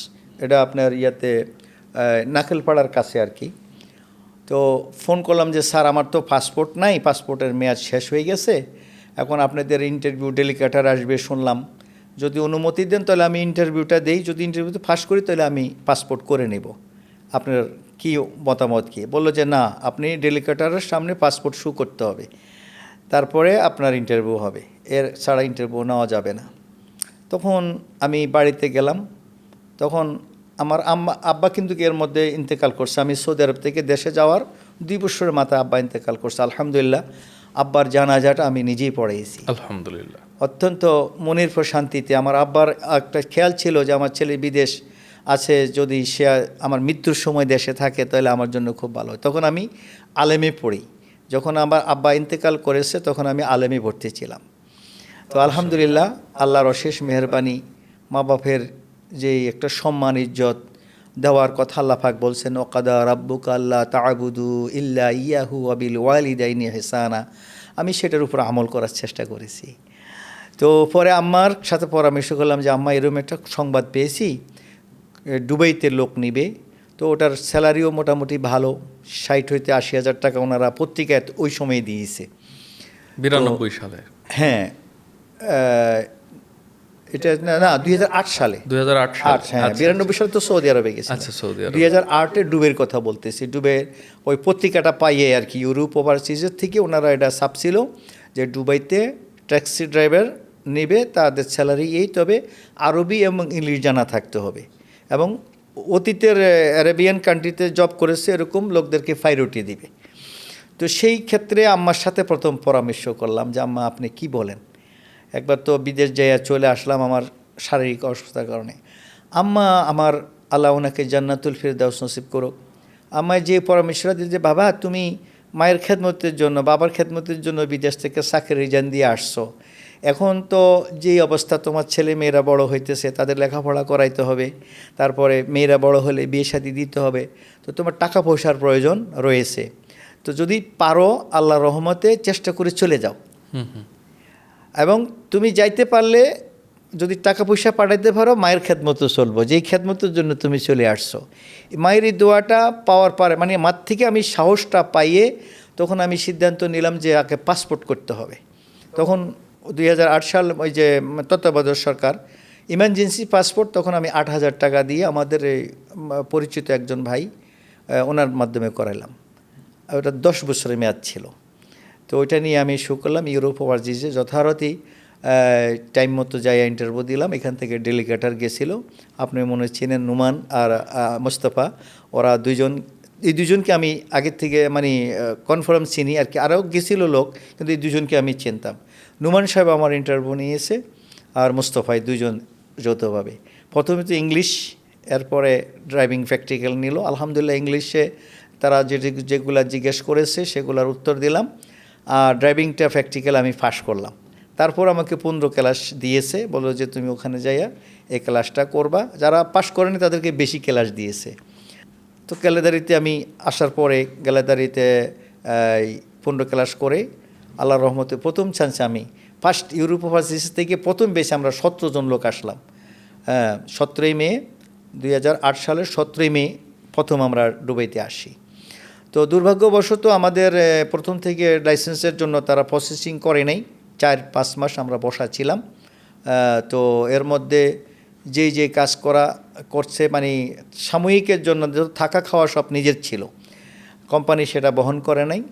এটা আপনার ইয়াতে নাকেলপাড়ার কাছে আর কি। তো ফোন করলাম যে স্যার আমার তো পাসপোর্ট নাই, পাসপোর্টের মেয়াদ শেষ হয়ে গেছে, এখন আপনাদের ইন্টারভিউ ডেলিগেটর আসবে শুনলাম, যদি অনুমতি দেন তাহলে আমি ইন্টারভিউটা দেই, যদি ইন্টারভিউতে পাস করি তাহলে আমি পাসপোর্ট করে নেব, আপনার কি মতামত কী? বললো যে না, আপনি ডেলিগেটরের সামনে পাসপোর্ট শো করতে হবে, তারপরে আপনার ইন্টারভিউ হবে, এর ছাড়া ইন্টারভিউ নেওয়া যাবে না। তখন আমি বাড়িতে গেলাম, তখন আমার আব্বা কিন্তু এর মধ্যে ইন্তেকাল করছে, আমি সৌদি আরব থেকে দেশে যাওয়ার 2 বছরের মাথায় আব্বা ইন্তেকাল করছে। আলহামদুলিল্লাহ আব্বার জানাজাটা আমি নিজেই পড়াইছি, আলহামদুলিল্লাহ। অত্যন্ত মনের প্রশান্তিতে। আমার আব্বার একটা খেয়াল ছিল যে আমার ছেলে বিদেশ আছে, যদি সে আমার মৃত্যুর সময় দেশে থাকে তাহলে আমার জন্য খুব ভালো হয়। তখন আমি আলেমে পড়ি, যখন আমার আব্বা ইন্তেকাল করেছে তখন আমি আলেমে ভর্তি ছিলাম। তো আলহামদুলিল্লাহ আল্লাহর অশেষ মেহরবানি, মা বাপের যে একটা সম্মান ইজ্জত দেওয়ার কথা আল্লাহ পাক বলছেন, ওয়াকাদা রাব্বুকা আল্লা তা'বুদু ইল্লা ইয়াহু ওয়া বিল ওয়ালিদাইনি ইহসানা, আমি সেটার উপর আমল করার চেষ্টা করেছি। তো পরে আম্মার সাথে পরামর্শ করলাম যে আম্মা এরকম একটা সংবাদ পেয়েছি, দুবাইতে লোক নিবে, তো ওটার স্যালারিও মোটামুটি ভালো, 60 হইতে 80 হাজার টাকা ওনারা পত্রিকায় ওই সময় দিয়েছে। 92 সালে। হ্যাঁ, এটা না 2008 সালে, 2008 সালে। হ্যাঁ, 92 সালে তো সৌদি আরবে গেছে। আচ্ছা, সৌদি আরব। 2008-এ ডুবের কথা বলতেছি। ডুবের ওই পত্রিকাটা পাইয়ে আর কি, ইউরোপ ওভারসিজের থেকে ওনারা এটা ছাপছিল যে দুবাইতে ট্যাক্সি ড্রাইভার নেবে, তাদের স্যালারি এই, তবে আরবি এবং ইংলিশ জানা থাকতে হবে, এবং অতীতের আরবিয়ান কান্ট্রিতে জব করেছে এরকম লোকদেরকে প্রায়োরিটি দিবে। তো সেই ক্ষেত্রে আম্মার সাথে প্রথম পরামর্শ করলাম যে আম্মা আপনি কি বলেন। একবার তো বিদেশ যাইয়া চলে আসলাম আমার শারীরিক অসুস্থতার কারণে। আম্মা আমার, আল্লাহ ওনাকে জান্নাতুল ফিরদাউস নসিব করুক, আমায় যে পরামর্শটা দিল যে বাবা তুমি মায়ের খেদমতের জন্য, বাবার খেদমতের জন্য বিদেশ থেকে চাকরি রিজাইন দিয়ে আসছো, এখন তো যেই অবস্থা তোমার ছেলে মেয়েরা বড় হইতেছে, তাদের লেখাপড়া করাইতে হবে, তারপরে মেয়েরা বড় হলে বিয়ে শাদী দিতে হবে, তো তোমার টাকা পয়সার প্রয়োজন রয়েছে, তো যদি পারো আল্লাহর রহমতে চেষ্টা করে চলে যাও, এবং তুমি যাইতে পারলে যদি টাকা পয়সা পাঠাইতে পারো মায়ের খেদমতো চলবো, যেই খেদমতের জন্য তুমি চলে আসছো। মায়ের এই দোয়াটা পাওয়ার পরে মানে মার থেকে আমি সাহসটা পাইয়ে তখন আমি সিদ্ধান্ত নিলাম যে আগে পাসপোর্ট করতে হবে। তখন 2008 সাল ওই যে তত্ত্বাবধায়ক সরকার ইমার্জেন্সি পাসপোর্ট, তখন আমি 8,000 টাকা দিয়ে আমাদের এই পরিচিত একজন ভাই ওনার মাধ্যমে করাইলাম। ওটা 10 বছরের মেয়াদ ছিল। তো ওইটা নিয়ে আমি শুরু করলাম ইউরোপ ওভারসিজে, যথারীতি টাইম মতো যাই ইন্টারভিউ দিলাম। এখান থেকে ডেলিগেটর গেছিল, আপনি মনে হয় চেনেন, নুমান আর মোস্তফা, ওরা দুইজন, এই দুজনকে আমি আগের থেকে মানে কনফার্ম চিনি আর কি, আরও গেছিল লোক, কিন্তু এই দুজনকে আমি চিনতাম। নুমান সাহেব আমার ইন্টারভিউ নিয়েছে আর মোস্তফাই, দুজন যৌথভাবে। প্রথমে তো ইংলিশ, এরপরে ড্রাইভিং প্র্যাকটিক্যাল নিল। আলহামদুলিল্লাহ ইংলিশে তারা যেগুলো জিজ্ঞেস করেছে সেগুলোর উত্তর দিলাম, আর ড্রাইভিংটা প্র্যাকটিক্যাল আমি পাস করলাম। তারপর আমাকে 15 ক্লাস দিয়েছে, বললো যে তুমি ওখানে যাইয়া এই ক্লাসটা করবা, যারা পাস করেনি তাদেরকে বেশি ক্লাস দিয়েছে। তো গ্যালাদারিতে আমি আসার পরে গ্যালাদারিতে 15 ক্লাস করে আল্লাহর রহমতে প্রথম চান্সে আমি ফার্স্ট ইউরোপ ওভারসিজ থেকে প্রথম বেশি আমরা 17 জন লোক আসলাম। 17ই মে 2008 সালের 17ই মে প্রথম আমরা দুবাইতে আসি। তো দুর্ভাগ্যবশত আমাদের প্রথম থেকে লাইসেন্সের জন্য তারা প্রসেসিং করে নাই, 4-5 মাস আমরা বসা ছিলাম। তো এর মধ্যে যে কাজ করছে মানে সাময়িকের জন্য থাকা খাওয়া সব নিজের ছিল, কোম্পানি সেটা বহন করে নাই।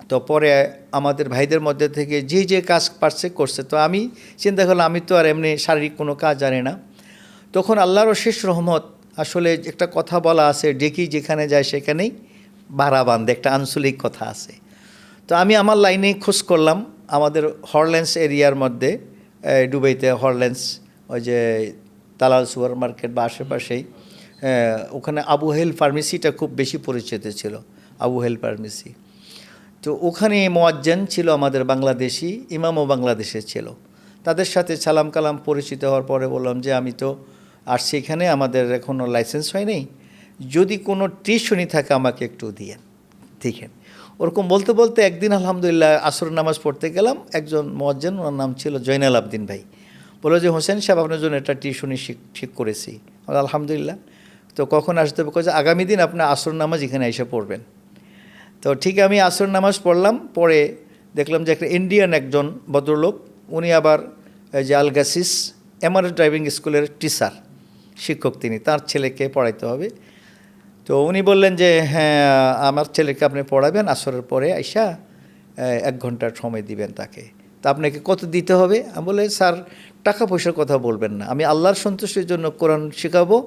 তো পরে আমাদের ভাইদের মধ্যে থেকে যে কাজ পারছে করছে। তো আমি চিন্তা করলাম আমি তো আর এমনি শারীরিক কোনো কাজ জানি না। তখন আল্লাহর অশেষ রহমত, আসলে একটা কথা বলা আছে, ডেকি যেখানে যায় সেখানেই ভাড়া বাঁধে, একটা আঞ্চলিক কথা আছে। তো আমি আমার লাইনে খোঁজ করলাম আমাদের হরল্যান্ডস এরিয়ার মধ্যে, দুবাইতে হরল্যান্ডস, ওই যে তালাল সুপার মার্কেট বা আশেপাশেই, ওখানে আবু হেল ফার্মেসিটা খুব বেশি পরিচিত ছিল, আবু হেল ফার্মেসি। তো ওখানে মোয়াজ্জেন ছিল আমাদের বাংলাদেশি, ইমামও বাংলাদেশে ছিল। তাদের সাথে সালাম কালাম পরিচিত হওয়ার পরে বললাম যে আমি তো আসছি এখানে, আমাদের এখনও লাইসেন্স হয়নি, যদি কোনো টিউশনি থাকে আমাকে একটু দিয়েন, দেখেন। ওরকম বলতে বলতে একদিন আলহামদুলিল্লাহ আসর নামাজ পড়তে গেলাম, একজন মোয়াজ্জেন, ওনার নাম ছিল জয়নাল আবদিন ভাই, বললো যে হোসেন সাহেব আপনার জন্য একটা টিউশনি ঠিক করেছি। আলহামদুলিল্লাহ। তো কখন আসতে হবে? যে আগামী দিন আপনার আসর নামাজ এখানে এসে পড়বেন। তো ঠিক আমি আসর নামাজ পড়লাম, পরে দেখলাম যে একটা ইন্ডিয়ান একজন ভদ্রলোক, উনি আবার যে আলগাসিস এমআরএস ড্রাইভিং স্কুলের টিচার, শিক্ষক তিনি, তার ছেলেকে পড়াইতে হবে। তো উনি বললেন যে হ্যাঁ আমার ছেলেকে আপনি পড়াবেন, আসরের পরে আইসা 1 ঘন্টার সময় দিবেন তাকে। তা আপনাকে কত দিতে হবে? আমি বলে স্যার টাকা পয়সার কথা বলবেন না, আমি আল্লাহর সন্তুষ্টির জন্য কোরআন শেখাবো,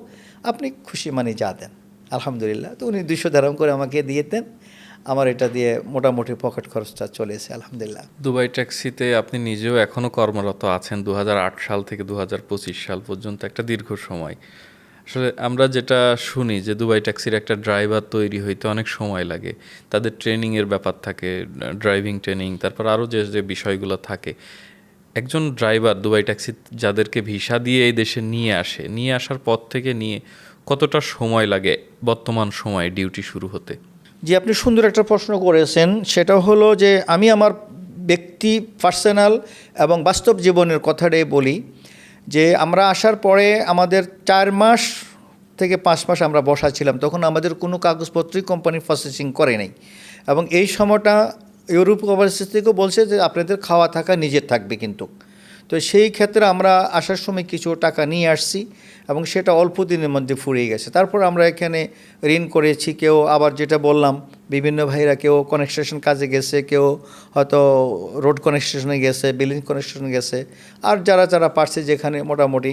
আপনি খুশি মানে যা দেন। আলহামদুলিল্লাহ। তো উনি 200 দিরহাম করে আমাকে দিয়ে দেন, আমার এটা দিয়ে মোটামুটি পকেট খরচটা চলেছে আলহামদুলিল্লাহ। দুবাই ট্যাক্সিতে আপনি নিজেও এখনও কর্মরত আছেন 2008 সাল থেকে 2025 সাল পর্যন্ত, একটা দীর্ঘ সময়। আসলে আমরা যেটা শুনি যে দুবাই ট্যাক্সির একটা ড্রাইভার তৈরি হইতে অনেক সময় লাগে, তাদের ট্রেনিংয়ের ব্যাপার থাকে, ড্রাইভিং ট্রেনিং, তারপর আরও যে যে বিষয়গুলো থাকে। একজন ড্রাইভার দুবাই ট্যাক্সি যাদেরকে ভিসা দিয়ে এই দেশে নিয়ে আসার পর থেকে নিয়ে কতটা সময় লাগে বর্তমান সময়ে ডিউটি শুরু হতে? জি, আপনি সুন্দর একটা প্রশ্ন করেছেন। সেটা হলো যে আমি আমার ব্যক্তি পার্সোনাল এবং বাস্তব জীবনের কথাটাই বলি, যে আমরা আসার পরে আমাদের 4 মাস থেকে 5 মাস আমরা বসা ছিলাম, তখন আমাদের কোনো কাগজপত্রই কোম্পানি প্রসেসিং করে নাই। এবং এই সময়টা ইউরোপ ওভারসিজ থেকেও বলছে যে আপনাদের খাওয়া থাকা নিজের থাকবে কিন্তু। তো সেই ক্ষেত্রে আমরা আসার সময় কিছু টাকা নিয়ে আসছি এবং সেটা অল্প দিনের মধ্যে ফুরিয়ে গেছে। তারপর আমরা এখানে ঋণ করেছি, কেউ আবার যেটা বললাম বিভিন্ন ভাইরা, কেউ কনস্ট্রাকশন কাজে গেছে, কেউ হয়তো রোড কনস্ট্রাকশনে গেছে, বিল্ডিং কনস্ট্রাকশনে গেছে, আর যারা যারা পারছে যেখানে মোটামুটি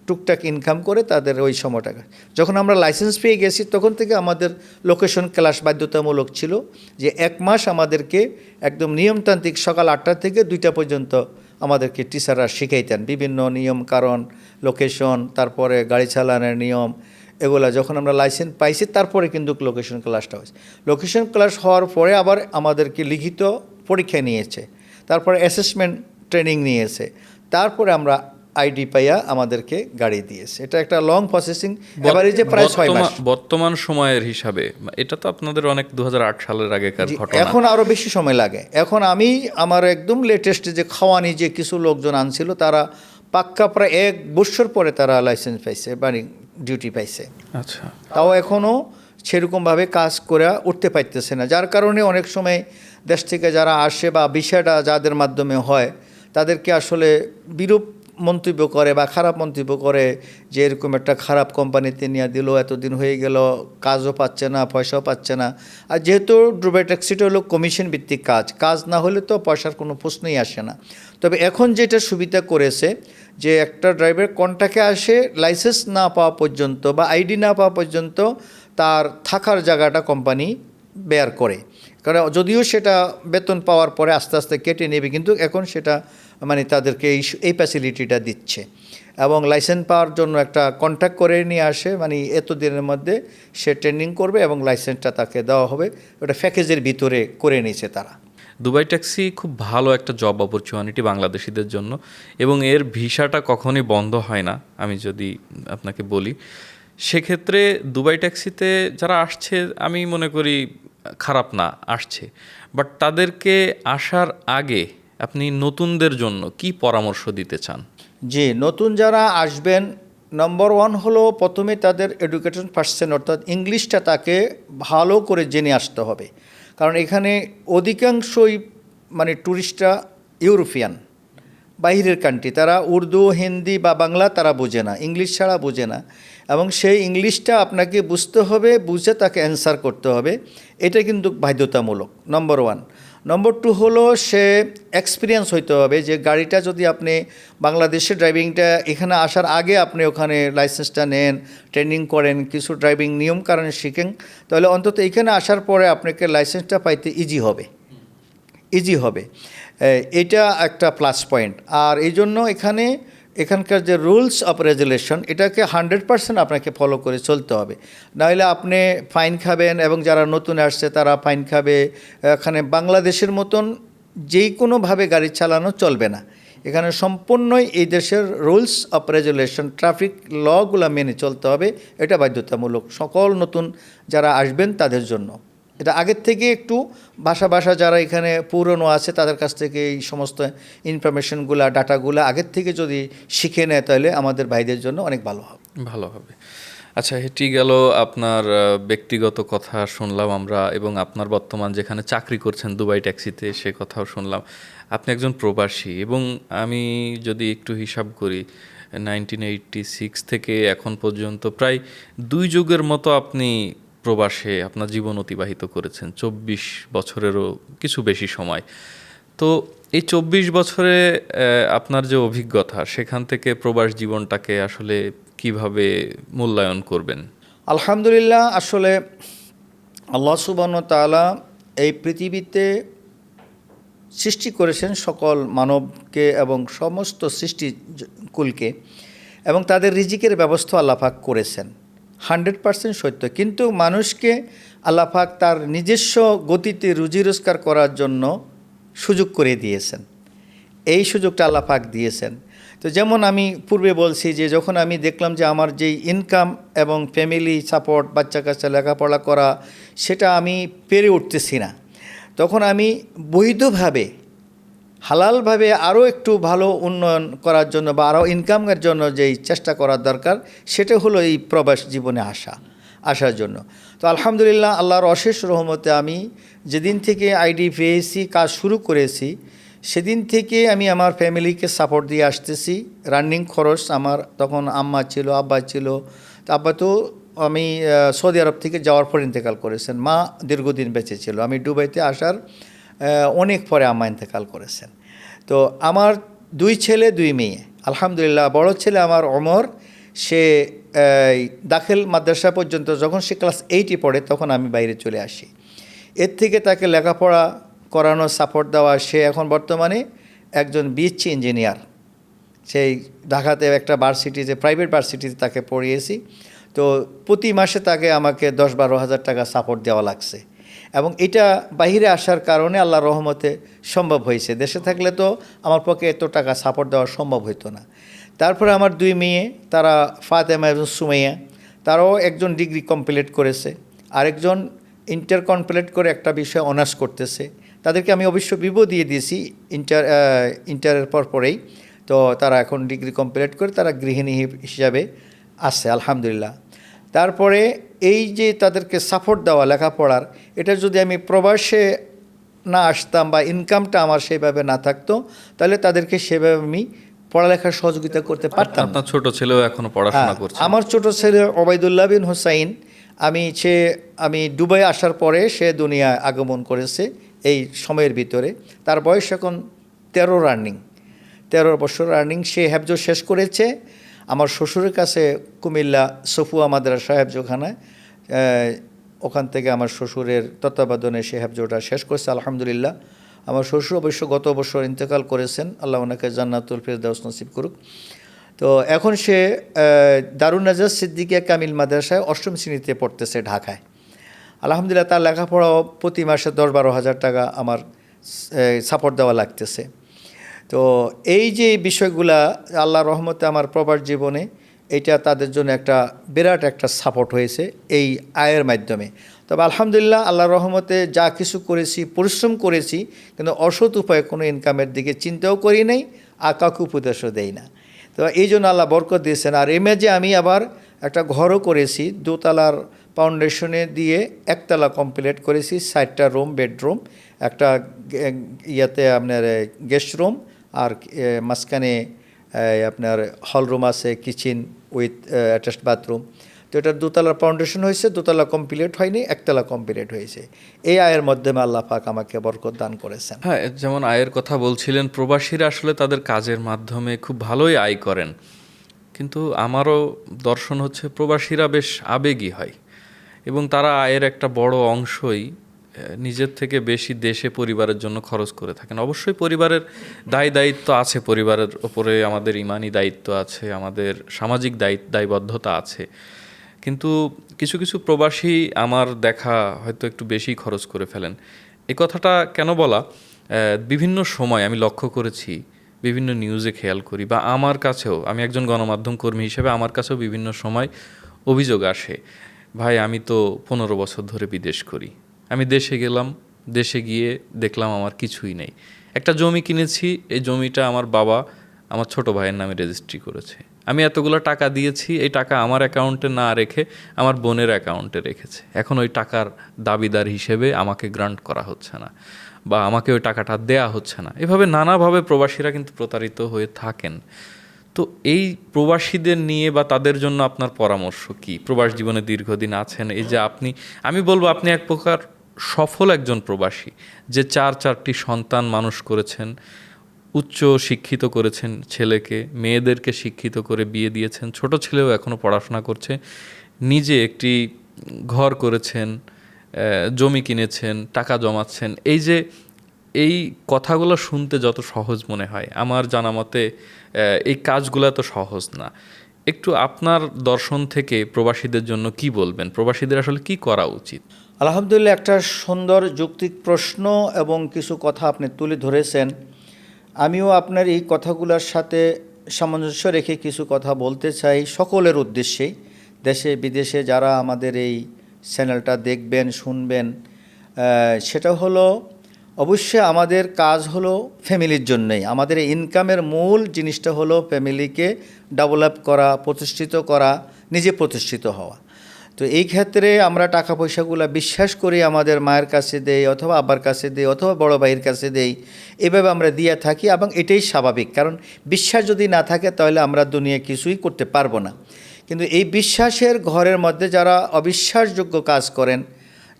টুকটাক ইনকাম করে তাদের ওই সময়টা। যখন আমরা লাইসেন্স পেয়ে গেছি তখন থেকে আমাদের লোকেশন ক্লাস বাধ্যতামূলক ছিল, যে 1 মাস আমাদেরকে একদম নিয়মতান্ত্রিক সকাল 8টা থেকে 2টা পর্যন্ত আমাদেরকে টিচাররা শিখাইতেন বিভিন্ন নিয়ম কারণ, লোকেশন, তারপরে গাড়ি চালানোর নিয়ম, এগুলা যখন আমরা লাইসেন্স পাইছি তারপরে কিন্তু লোকেশন ক্লাসটা হয়েছে। লোকেশন ক্লাস হওয়ার পরে আবার আমাদেরকে লিখিত পরীক্ষা নিয়েছে, তারপরে অ্যাসেসমেন্ট ট্রেনিং নিয়েছে, তারপরে আমরা আইডি পাইয়া আমাদেরকে গাড়ি দিয়েছে। এটা একটা লং প্রসেসিং, এভারেজে প্রায় 6 মাস। বর্তমান সময়ের হিসাবে এটা তো আপনাদের অনেক 2008 সালের আগেকার ঘটনা। এখন আরও বেশি সময় লাগে। এখন আমি আমার একদম লেটেস্ট যে খাওয়ানি যে কিছু লোকজন আনছিল, তারা পাক্কা প্রায় 1 বছর পরে তারা লাইসেন্স পাইছে, মানে ডিউটি পাইছে। আচ্ছা, তাও এখনও সেরকমভাবে কাজ করে উঠতে পারতেছে না, যার কারণে অনেক সময় দেশ থেকে যারা আসে বা বিষয়টা যাদের মাধ্যমে হয় তাদেরকে আসলে বিরূপ মন্তব্য করে বা খারাপ মন্তব্য করে, যে এরকম একটা খারাপ কোম্পানিতে নিয়ে দিল, এতদিন হয়ে গেল, কাজও পাচ্ছে না, পয়সাও পাচ্ছে না। আর যেহেতু দুবাই ট্যাক্সিটা হলো কমিশন ভিত্তিক কাজ না হলে তো পয়সার কোনো প্রশ্নই আসে না। তবে এখন যেটা সুবিধা করেছে, যে একটা ড্রাইভার কন্ট্রাক্টে আসে লাইসেন্স না পাওয়া পর্যন্ত বা আইডি না পাওয়া পর্যন্ত তার থাকার জায়গাটা কোম্পানি বেয়ার করে, কারণ যদিও সেটা বেতন পাওয়ার পরে আস্তে আস্তে কেটে নেবে, কিন্তু এখন সেটা মানে তাদেরকে এই ফ্যাসিলিটিটা দিচ্ছে। এবং লাইসেন্স পাওয়ার জন্য একটা কন্ট্যাক্ট করে নিয়ে আসে, মানে এত দিনের মধ্যে সে ট্রেনিং করবে এবং লাইসেন্সটা তাকে দেওয়া হবে, ওটা প্যাকেজের ভিতরে করে নিয়েছে তারা। দুবাই ট্যাক্সি খুব ভালো একটা জব অপরচুনিটি বাংলাদেশিদের জন্য, এবং এর ভিসাটা কখনোই বন্ধ হয় না। আমি যদি আপনাকে বলি, সেক্ষেত্রে দুবাই ট্যাক্সিতে যারা আসছে আমি মনে করি খারাপ না, আসছে, বাট তাদেরকে আসার আগে আপনি নতুনদের জন্য কি পরামর্শ দিতে চান? জি, নতুন যারা আসবেন, নম্বর 1 হলো প্রথমে তাদের এডুকেশন পার্সেন্ট, অর্থাৎ ইংলিশটা তাকে ভালো করে জেনে আসতে হবে। কারণ এখানে অধিকাংশই মানে ট্যুরিস্টরা ইউরোপিয়ান, বাইরের কান্ট্রি, তারা উর্দু, হিন্দি বা বাংলা তারা বোঝে না, ইংলিশ ছাড়া বোঝে না। এবং সেই ইংলিশটা আপনাকে বুঝতে হবে, বুঝে তাকে অ্যান্সার করতে হবে, এটা কিন্তু বাধ্যতামূলক, নম্বর 1। নম্বর 2 হলো সে এক্সপিরিয়েন্স হইতে হবে, যে গাড়িটা যদি আপনি বাংলাদেশে ড্রাইভিংটা এখানে আসার আগে আপনি ওখানে লাইসেন্সটা নেন, ট্রেনিং করেন, কিছু ড্রাইভিং নিয়ম কারণ শিখেন, তাহলে অন্তত এখানে আসার পরে আপনাকে লাইসেন্সটা পাইতে ইজি হবে। এটা একটা প্লাস পয়েন্ট। আর এই জন্য এখানকার যে রুলস অফ রেগুলেশন এটাকে 100% আপনাকে ফলো করে চলতে হবে, নাহলে আপনি ফাইন খাবেন, এবং যারা নতুন আসছে তারা ফাইন খাবে। এখানে বাংলাদেশের মতন যেই কোনোভাবে গাড়ি চালানো চলবে না, এখানে সম্পূর্ণই এই দেশের রুলস অফ রেগুলেশন ট্রাফিক লগুলো মেনে চলতে হবে, এটা বাধ্যতামূলক সকল নতুন যারা আসবেন তাদের জন্য। এটা আগের থেকে একটু ভাষা যারা এখানে পুরনো আছে তাদের কাছ থেকে এই সমস্ত ইনফরমেশনগুলা ডাটাগুলো আগের থেকে যদি শিখে নেয় তাহলে আমাদের ভাইদের জন্য অনেক ভালো হবে। আচ্ছা, এটি গেল আপনার ব্যক্তিগত কথা শুনলাম আমরা, এবং আপনার বর্তমান যেখানে চাকরি করছেন দুবাই ট্যাক্সিতে সে কথাও শুনলাম। আপনি একজন প্রবাসী, এবং আমি যদি একটু হিসাব করি 1986 থেকে এখন পর্যন্ত প্রায় 2 যুগের মতো আপনি প্রবাসে আপনার জীবন অতিবাহিত করেছেন, 24 বছরেরও কিছু বেশি সময়। তো এই 24 বছরে আপনার যে অভিজ্ঞতা, সেখান থেকে প্রবাস জীবনটাকে আসলে কিভাবে মূল্যায়ন করবেন? আলহামদুলিল্লাহ, আসলে আল্লাহ সুবহানাহু ওয়া তাআলা এই পৃথিবীতে সৃষ্টি করেছেন সকল মানবকে এবং সমস্ত সৃষ্টিকুলকে, এবং তাদের রিজিকের ব্যবস্থা আল্লাহ পাক করেছেন 100% সত্য। কিন্তু মানুষকে আল্লাহ পাক তার নিজস্ব গতিতে রুজি রোজগার করার জন্য সুযোগ করে দিয়েছেন, এই সুযোগটা আল্লাহ পাক দিয়েছেন। তো যেমন আমি পূর্বে বলছি যে যখন আমি দেখলাম যে আমার যেই ইনকাম এবং ফ্যামিলি সাপোর্ট, বাচ্চা কাচ্চা লেখাপড়া করা, সেটা আমি পেরে উঠতেছি না, তখন আমি বৈধভাবে হালালভাবে আরও একটু ভালো উন্নয়ন করার জন্য বা আরও ইনকামের জন্য যেই চেষ্টা করার দরকার, সেটা হলো এই প্রবাস জীবনে আসার জন্য। তো আলহামদুলিল্লাহ, আল্লাহর অশেষ রহমতে আমি যেদিন থেকে আইডি পেয়েছি, কাজ শুরু করেছি, সেদিন থেকে আমি আমার ফ্যামিলিকে সাপোর্ট দিয়ে আসতেছি। রানিং খরচ আমার তখন আম্মা ছিল, আব্বা ছিল। তো আব্বা তো আমি সৌদি আরব থেকে যাওয়ার পর ইন্তেকাল করেছেন, মা দীর্ঘদিন বেঁচে ছিল। আমি দুবাইতে আসার অনেক পরে আম্মা ইন্তেকাল করেছেন। তো আমার 2 ছেলে 2 মেয়ে, আলহামদুলিল্লাহ। বড় ছেলে আমার ওমর, সে দাখিল মাদ্রাসা পর্যন্ত, যখন সে ক্লাস 8-এ পড়ে তখন আমি বাইরে চলে আসি। এর থেকে তাকে লেখাপড়া করানো, সাপোর্ট দেওয়া, সে এখন বর্তমানে একজন বিএসসি ইঞ্জিনিয়ার। সেই ঢাকাতে একটা ভার্সিটিতে, প্রাইভেট ভার্সিটিতে তাকে পড়িয়েছি। তো প্রতি মাসে তাকে আমাকে 10-12 হাজার টাকা সাপোর্ট দেওয়া লাগছে, এবং এটা বাইরে আসার কারণে আল্লাহর রহমতে সম্ভব হয়েছে। দেশে থাকলে তো আমার পক্ষে এত টাকা সাপোর্ট দেওয়া সম্ভব হতো না। তারপরে আমার 2 মেয়ে, তারা ফাতেমা এবং সুমাইয়া, তারাও একজন ডিগ্রি কমপ্লিট করেছে, আরেকজন ইন্টার কমপ্লিট করে একটা বিষয় অনার্স করতেছে। তাদেরকে আমি অবশ্য বিবো দিয়ে দিয়েছি ইন্টারের পরেই। তো তারা এখন ডিগ্রি কমপ্লিট করে তারা গৃহিণী হিসাবে আছে, আলহামদুলিল্লাহ। তারপরে এই যে তাদেরকে সাপোর্ট দেওয়া লেখাপড়ার, এটা যদি আমি প্রবাসে না আসতাম বা ইনকামটা আমার সেভাবে না থাকতো, তাহলে তাদেরকে সেভাবে আমি পড়ালেখার সহযোগিতা করতে পারতাম। আপনার ছোট ছেলেও এখনো পড়াশোনা করছে? আমার ছোট ছেলে ওবায়দুল্লাহ বিন হুসাইন, আমি দুবাই আসার পরে সে দুনিয়ায় আগমন করেছে এই সময়ের ভিতরে। তার বয়স এখন 13 বছর রানিং। সে হেফজ শেষ করেছে আমার শ্বশুরের কাছে, কুমিল্লা সফুয়া মাদ্রাসা হেফজখানায়। ওখান থেকে আমার শ্বশুরের তত্ত্বাবধানে সে হেফজটা শেষ করেছে, আলহামদুলিল্লাহ। আমার শ্বশুর অবশ্য গত বছর ইন্তেকাল করেছেন, আল্লাহ ওনাকে জান্নাতুল ফেরদাউস নসিব করুক। তো এখন সে দারুন নাজাত সিদ্দিকিয়া কামিল মাদ্রাসায় 8ম শ্রেণীতে পড়তেছে ঢাকায়, আলহামদুলিল্লাহ। তার লেখাপড়াও প্রতি মাসে 10-12 হাজার টাকা আমার সাপোর্ট দেওয়া লাগতেছে। তো এই যে বিষয়গুলা আল্লাহর রহমতে আমার প্রবাস জীবনে, এটা তাদের জন্য একটা বিরাট একটা সাপোর্ট হয়েছে এই আয়ের মাধ্যমে। তবে আলহামদুলিল্লাহ, আল্লাহর রহমতে যা কিছু করেছি, পরিশ্রম করেছি, কিন্তু অসৎ উপায়ে কোনো ইনকামের দিকে চিন্তাও করি নাই, আর কাউকে উপদেশও দেই না। তো এই জন্য আল্লাহ বরকত দিয়েছেন। আর এমএজে আমি আবার একটা ঘরও করেছি, 2 তলার ফাউন্ডেশনে দিয়ে 1 তলা কমপ্লিট করেছি, 4টা রুম, বেডরুম, একটা ইয়াতে আপনার গেস্ট রুম, আর মাঝখানে আপনার হল রুম আছে, কিচেন উইথ অ্যাটাচড বাথরুম। তো এটার দোতলার ফাউন্ডেশন হয়েছে, দোতলা কমপ্লিট হয়নি, একতলা কমপ্লিট হয়েছে। এই আয়ের মাধ্যমে আল্লাহ পাক আমাকে বরকত দান করেছেন। হ্যাঁ, যেমন আয়ের কথা বলছিলেন, প্রবাসীরা আসলে তাদের কাজের মাধ্যমে খুব ভালোই আয় করেন, কিন্তু আমারও দর্শন হচ্ছে প্রবাসীরা বেশ আবেগী হয় এবং তারা আয়ের একটা বড় অংশই নিজের থেকে বেশি দেশে পরিবারের জন্য খরচ করে থাকেন। অবশ্যই পরিবারের দায়িত্ব আছে, পরিবারের ওপরে আমাদের ইমানি দায়িত্ব আছে, আমাদের সামাজিক দায়বদ্ধতা আছে, কিন্তু কিছু কিছু প্রবাসী আমার দেখা হয়তো একটু বেশি খরচ করে ফেলেন। এই কথাটা কেন বলা, বিভিন্ন সময় আমি লক্ষ্য করেছি, বিভিন্ন নিউজে খেয়াল করি, বা আমার কাছেও, আমি একজন গণমাধ্যম কর্মী হিসেবে আমার কাছেও বিভিন্ন সময় অভিযোগ আসে, ভাই আমি তো 15 বছর ধরে বিদেশ করি, আমি দেশে গেলাম, দেশে গিয়ে দেখলাম আমার কিছুই নেই। একটা জমি কিনেছি, এই জমিটা আমার বাবা আমার ছোট ভাইয়ের নামে রেজিস্ট্রি করেছে, আমি এতগুলো টাকা দিয়েছি, এই টাকা আমার অ্যাকাউন্টে না রেখে আমার বোনের অ্যাকাউন্টে রেখেছে, এখন ওই টাকার দাবিদার হিসেবে আমাকে গ্রান্ট করা হচ্ছে না বা আমাকে ওই টাকাটা দেয়া হচ্ছে না। এভাবে নানাভাবে প্রবাসীরা কিন্তু প্রতারিত হয়ে থাকেন। তো এই প্রবাসীদের নিয়ে বা তাদের জন্য আপনার পরামর্শ কি? প্রবাস জীবনে দীর্ঘদিন আছেন, এই যে আমি বলবো আপনি এক প্রকার সফল একজন প্রবাসী, যে চারটি সন্তান মানুষ করেছেন, উচ্চ শিক্ষিত করেছেন ছেলেকে, মেয়েদেরকে শিক্ষিত করে বিয়ে দিয়েছেন, ছোট ছেলেও এখনও পড়াশোনা করছে, নিজে একটি ঘর করেছেন, জমি কিনেছেন, টাকা জমাচ্ছেন। এই কথাগুলো শুনতে যত সহজ মনে হয়, আমার জানা মতে এই কাজগুলো তো সহজ না। একটু আপনার দর্শন থেকে প্রবাসীদের জন্য কি বলবেন? প্রবাসীদের আসলে কি করা উচিত? আলহামদুলিল্লাহ, একটা সুন্দর যৌক্তিক প্রশ্ন এবং কিছু কথা আপনি তুলে ধরেছেন। আমিও আপনার এই কথাগুলোর সাথে সামঞ্জস্য রেখে কিছু কথা বলতে চাই সকলের উদ্দেশ্যেই। দেশে বিদেশে যারা আমাদের এই চ্যানেলটা দেখবেন, শুনবেন, সেটা হলো অবশ্যই আমাদের কাজ হলো ফ্যামিলির জন্যই। আমাদের ইনকামের মূল জিনিসটা হলো ফ্যামিলিকে ডেভেলপ করা, প্রতিষ্ঠিত করা, নিজে প্রতিষ্ঠিত হওয়া। তো এই ক্ষেত্রে আমরা টাকা পয়সাগুলো বিশ্বাস করি আমাদের মায়ের কাছে দেই, অথবা আব্বার কাছে দেই, অথবা বড় ভাইয়ের কাছে দেই, এভাবে আমরা দিয়ে থাকি এবং এটাই স্বাভাবিক। কারণ বিশ্বাস যদি না থাকে তাহলে আমরা দুনিয়া কিছুই করতে পারবো না। কিন্তু এই বিশ্বাসের ঘরের মধ্যে যারা অবিশ্বাসযোগ্য কাজ করেন,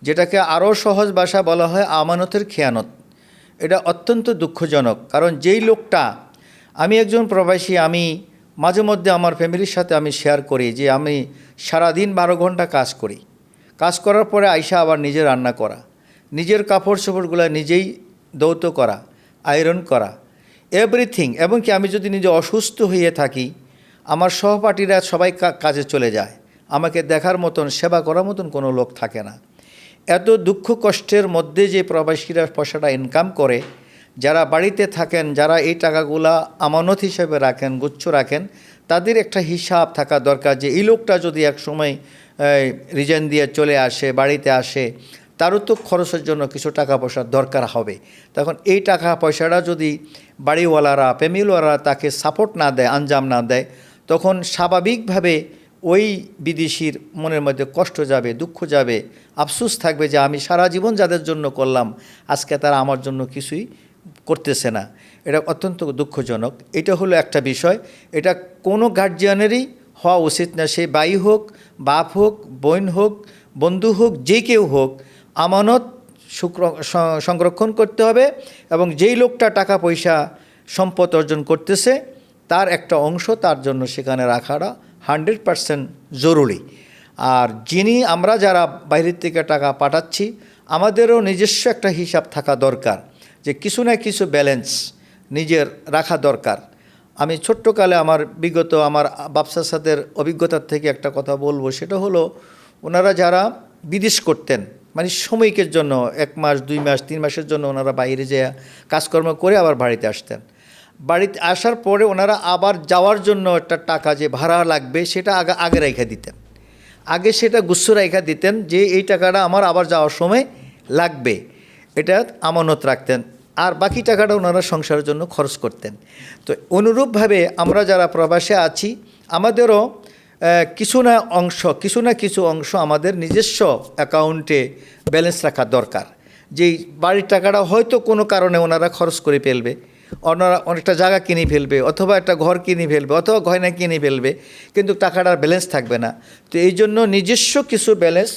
যেটাকে আরও সহজ ভাষা বলা হয় আমানতের খেয়ানত, এটা অত্যন্ত দুঃখজনক। কারণ যেই লোকটা, আমি একজন প্রবাসী, আমি মাঝে মধ্যে আমার ফ্যামিলির সাথে আমি শেয়ার করি যে আমি সারাদিন 12 ঘন্টা কাজ করি, কাজ করার পরে আইসা আবার নিজে রান্না করা, নিজের কাপড় চোপড়গুলো নিজেই ধৌত করা, আয়রন করা, এভরিথিং। এবং কি আমি যদি নিজে অসুস্থ হয়ে থাকি, আমার সহপাঠীরা সবাই কাজে চলে যায়, আমাকে দেখার মতন, সেবা করার মতন কোনো লোক থাকে না। এত দুঃখ কষ্টের মধ্যে যে প্রবাসীরা পয়সাটা ইনকাম করে, যারা বাড়িতে থাকেন, যারা এই টাকাগুলা আমানত হিসেবে রাখেন, গুচ্ছ রাখেন, তাদের একটা হিসাব থাকা দরকার যে এই লোকটা যদি এক সময় রিজাইন দিয়ে চলে আসে, বাড়িতে আসে, তারও তো খরচের জন্য কিছু টাকা পয়সার দরকার হবে। তখন এই টাকা পয়সাটা যদি বাড়িওয়ালারা, ফ্যামিলিওয়ালারা তাকে সাপোর্ট না দেয়, আঞ্জাম না দেয়, তখন স্বাভাবিকভাবে ওই বিদেশির মনের মধ্যে কষ্ট যাবে, দুঃখ যাবে, আফসোস থাকবে যে আমি সারা জীবন যাদের জন্য করলাম, আজকে তারা আমার জন্য কিছুই করতেছে না। এটা অত্যন্ত দুঃখজনক। এটা হলো একটা বিষয়। এটা কোনো গার্জিয়ানেরই হওয়া উচিত না। সে ভাই হোক, বাপ হোক, বোন হোক, বন্ধু হোক, যে কেউ হোক, আমানত সংরক্ষণ করতে হবে। এবং যেই লোকটা টাকা পয়সা সম্পদ অর্জন করতেছে, তার একটা অংশ তার জন্য সেখানে রাখাটা 100% জরুরি। আর আমরা যারা বাইরের থেকে টাকা পাঠাচ্ছি, আমাদেরও নিজস্ব একটা হিসাব থাকা দরকার, যে কিছু না কিছু ব্যালেন্স নিজের রাখা দরকার। আমি ছোট্টকালে আমার বিগত আমার ব্যবসার সাথে অভিজ্ঞতার থেকে একটা কথা বলবো, সেটা হলো ওনারা যারা বিদেশ করতেন, মানে সময়কের জন্য 1 মাস, 2 মাস, 3 মাসের জন্য ওনারা বাইরে যেয়ে কাজকর্ম করে আবার বাড়িতে আসতেন। বাড়িতে আসার পরে ওনারা আবার যাওয়ার জন্য একটা টাকা যে ভাড়া লাগবে, সেটা আগে রেখে দিতেন। আগে সেটা গুচ্ছ রেখে দিতেন যে এই টাকাটা আমার আবার যাওয়ার সময় লাগবে, এটা আমানত রাখতেন। আর বাকি টাকাটা ওনারা সংসারের জন্য খরচ করতেন। তো অনুরূপভাবে আমরা যারা প্রবাসে আছি, আমাদেরও কিছু না কিছু অংশ আমাদের নিজস্ব অ্যাকাউন্টে ব্যালেন্স রাখা দরকার। যেই বাড়ির টাকাটা হয়তো কোনো কারণে ওনারা খরচ করে ফেলবে, অন্যরা অনেকটা জায়গা কিনে ফেলবে, অথবা একটা ঘর কিনে ফেলবে, অথবা গয়না কিনে ফেলবে, কিন্তু টাকাটার ব্যালেন্স থাকবে না। তো এই জন্য নিজস্ব কিছু ব্যালেন্স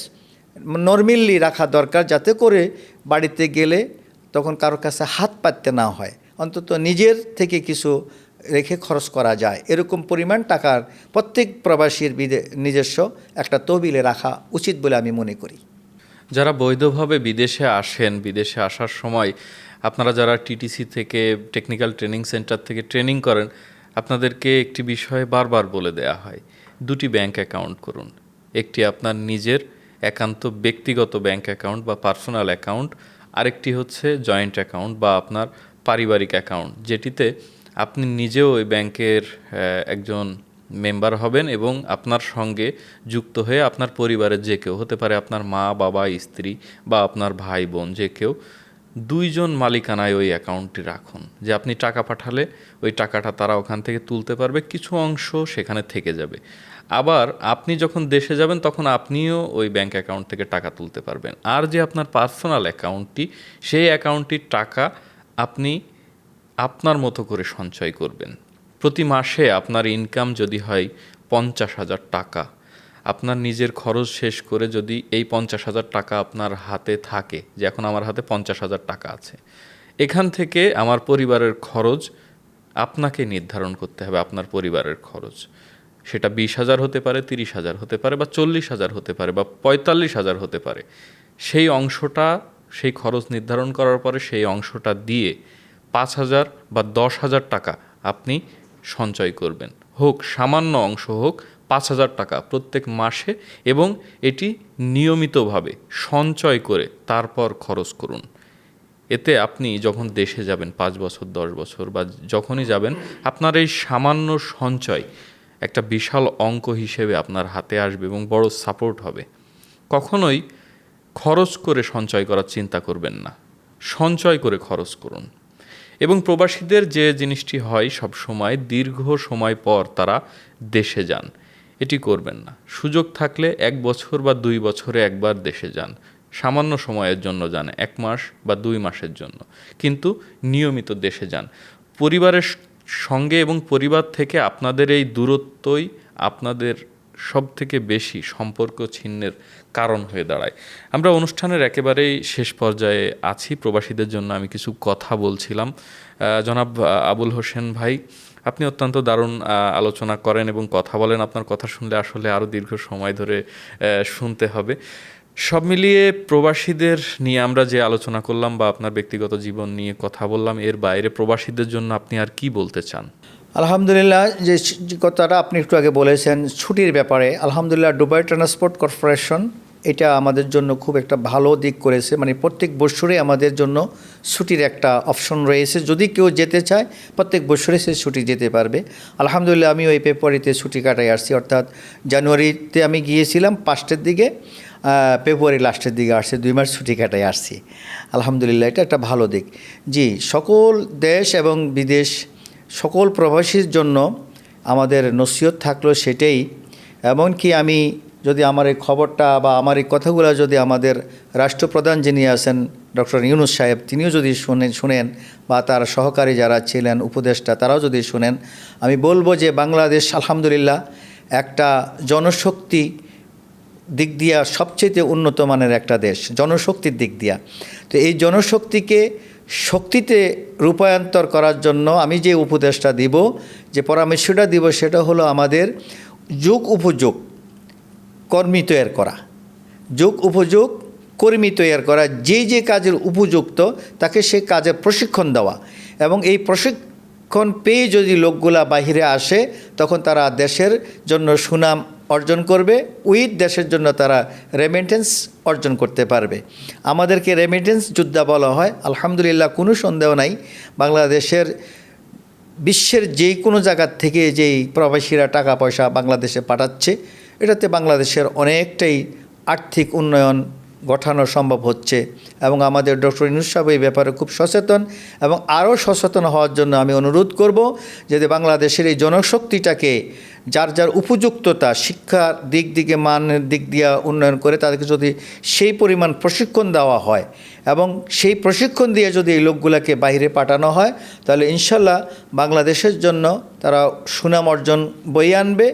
নর্মালি রাখা দরকার, যাতে করে বাড়িতে গেলে তখন কারোর কাছে হাত পাততে না হয়, অন্তত নিজের থেকে কিছু রেখে খরচ করা যায়। এরকম পরিমাণ টাকার প্রত্যেক প্রবাসীর নিজস্ব একটা তহবিলে রাখা উচিত বলে আমি মনে করি। যারা বৈধভাবে বিদেশে আসেন, বিদেশে আসার সময় আপনারা যারা টিটিসি থেকে, টেকনিক্যাল ট্রেনিং সেন্টার থেকে ট্রেনিং করেন, আপনাদেরকে একটি বিষয়ে বারবার বলে দেয়া হয়, দুটি ব্যাংক অ্যাকাউন্ট করুন। একটি আপনার নিজের একান্ত ব্যক্তিগত ব্যাংক অ্যাকাউন্ট বা পার্সোনাল অ্যাকাউন্ট, আরেকটি হচ্ছে জয়েন্ট অ্যাকাউন্ট বা আপনার পারিবারিক অ্যাকাউন্ট, যেটিতে আপনি নিজেও ওই ব্যাংকের একজন মেম্বার হবেন এবং আপনার সঙ্গে যুক্ত হয়ে আপনার পরিবারের যে কেউ, হতে পারে আপনার মা, বাবা, স্ত্রী বা আপনার ভাই বোন, যে কেউ, দুইজন মালিকানায় ওই অ্যাকাউন্টটি রাখুন, যে আপনি টাকা পাঠালে ওই টাকাটা তারা ওখান থেকে তুলতে পারবে, কিছু অংশ সেখানে থেকে যাবে। আবার আপনি যখন দেশে যাবেন তখন আপনিও ওই ব্যাংক অ্যাকাউন্ট থেকে টাকা তুলতে পারবেন। আর যে আপনার পার্সোনাল অ্যাকাউন্টটি, সেই অ্যাকাউন্টটির টাকা আপনি আপনার মতো করে সঞ্চয় করবেন। প্রতি মাসে আপনার ইনকাম যদি হয় 50,000 টাকা, আপনার নিজের খরচ শেষ করে যদি এই 50,000 টাকা আপনার হাতে থাকে, যে এখন আমার হাতে 50,000 টাকা আছে, এখান থেকে আমার পরিবারের খরচ আপনাকে নির্ধারণ করতে হবে। আপনার পরিবারের খরচ সেটা 20,000 হতে পারে, 30,000 হতে পারে, বা 40,000 হতে পারে, বা 45,000 হতে পারে। সেই অংশটা, সেই খরচ নির্ধারণ করার পরে সেই অংশটা দিয়ে 5,000 বা 10,000 টাকা আপনি সঞ্চয় করবেন, হোক সামান্য অংশ, হোক 5,000 টাকা প্রত্যেক মাসে, এবং এটি নিয়মিতভাবে সঞ্চয় করে তারপর খরচ করুন। এতে আপনি যখন দেশে যাবেন 5 বছর, 10 বছর বা যখনই যাবেন, আপনার এই সামান্য সঞ্চয় একটা বিশাল অঙ্ক হিসেবে আপনার হাতে আসবে এবং বড় সাপোর্ট হবে। কখনোই খরচ করে সঞ্চয় করার চিন্তা করবেন না, সঞ্চয় করে খরচ করুন। এবং প্রবাসীদের যে জিনিসটি হয়, সব সময় দীর্ঘ সময় পর তারা দেশে যান, এটি করবেন না। সুযোগ থাকলে 1 বছর বা 2 বছরে একবার দেশে যান, সামান্য সময়ের জন্য যান, 1 মাস বা 2 মাসের জন্য, কিন্তু নিয়মিত দেশে যান। পরিবারের সঙ্গে এবং পরিবার থেকে আপনাদের এই দূরত্বই আপনাদের সব থেকে বেশি সম্পর্ক ছিন্নের কারণ হয়ে দাঁড়ায়। আমরা অনুষ্ঠানের একেবারেই শেষ পর্যায়ে আছি। প্রবাসীদের জন্য আমি কিছু কথা বলছিলাম। জনাব আবুল হোসেন ভাই, আপনি অত্যন্ত দারুণ আলোচনা করেন এবং কথা বলেন। আপনার কথা শুনলে আসলে আরও দীর্ঘ সময় ধরে শুনতে হবে। সব মিলিয়ে প্রবাসীদের নিয়ে আমরা যে আলোচনা করলাম বা আপনার ব্যক্তিগত জীবন নিয়ে কথা বললাম, এর বাইরে প্রবাসীদের জন্য আপনি আর কি বলতে চান? আলহামদুলিল্লাহ, যে কথাটা আপনি একটু আগে বলেছেন ছুটির ব্যাপারে, আলহামদুলিল্লাহ দুবাই ট্রান্সপোর্ট কর্পোরেশন এটা আমাদের জন্য খুব একটা ভালো দিক করেছে। মানে প্রত্যেক বছরে আমাদের জন্য ছুটির একটা অপশন রয়েছে, যদি কেউ যেতে চায় প্রত্যেক বছরে সে ছুটি যেতে পারবে। আলহামদুলিল্লাহ আমি ওই ফেব্রুয়ারিতে ছুটি কাটাই আসছি, অর্থাৎ জানুয়ারিতে আমি গিয়েছিলাম 5টের দিকে, ফেব্রুয়ারি লাস্টের দিকে আসছে, 2 মাস ছুটি কাটাই আসছি। আলহামদুলিল্লাহ এটা একটা ভালো দিক। জি, সকল দেশ এবং বিদেশ, সকল প্রবাসীর জন্য আমাদের নসিহত থাকলো সেটাই। এমনকি আমি যদি আমার এই খবরটা বা আমার এই কথাগুলো যদি আমাদের রাষ্ট্রপ্রধান যিনি আছেন ডক্টর ইউনূস সাহেব, তিনিও যদি শুনেন বা তার সহকারী যারা ছিলেন উপদেষ্টা, তারাও যদি শুনেন, আমি বলবো যে বাংলাদেশ আলহামদুলিল্লাহ একটা জনশক্তি দিক দিয়া সবচেয়ে উন্নত মানের একটা দেশ, জনশক্তির দিক দিয়া। তো এই জনশক্তিকে শক্তিতে রূপান্তর করার জন্য আমি যে উপদেশটা দিব, যে পরামর্শটা দিব, সেটা হলো আমাদের যুগ উপযোগ কর্মী তৈরি করা, যুগ উপযোগ কর্মী তৈরি করা, যে কাজের উপযুক্ত তাকে সে কাজে প্রশিক্ষণ দেওয়া, এবং এই প্রশিক্ষণ পেয়ে যদি লোকগুলা বাহিরে আসে, তখন তারা দেশের জন্য সুনাম অর্জন করবে, উইথ দেশের জন্য তারা রেমিটেন্স অর্জন করতে পারবে। আমাদেরকে রেমিটেন্স যোদ্ধা বলা হয়। আলহামদুলিল্লাহ কোনো সন্দেহ নাই, বাংলাদেশের বিশ্বের যে কোনো জায়গার থেকে যেই প্রবাসীরা টাকা পয়সা বাংলাদেশে পাঠাচ্ছে, এটাতে বাংলাদেশের অনেকটাই আর্থিক উন্নয়ন গঠানো সম্ভব হচ্ছে এবং আমাদের ডক্টর ইউনূস সাহেব এই ব্যাপারে খুব সচেতন এবং আরও সচেতন হওয়ার জন্য আমি অনুরোধ করব যাতে বাংলাদেশের এই জনশক্তিটাকে যার যার উপযুক্ততা শিক্ষার দিক দিকে মানের দিক দিয়ে উন্নয়ন করে তাদেরকে যদি সেই পরিমাণ প্রশিক্ষণ দেওয়া হয় এবং সেই প্রশিক্ষণ দিয়ে যদি এই লোকগুলোকে বাইরে পাঠানো হয় তাহলে ইনশাল্লাহ বাংলাদেশের জন্য তারা সুনাম অর্জন বয়ে আনবে,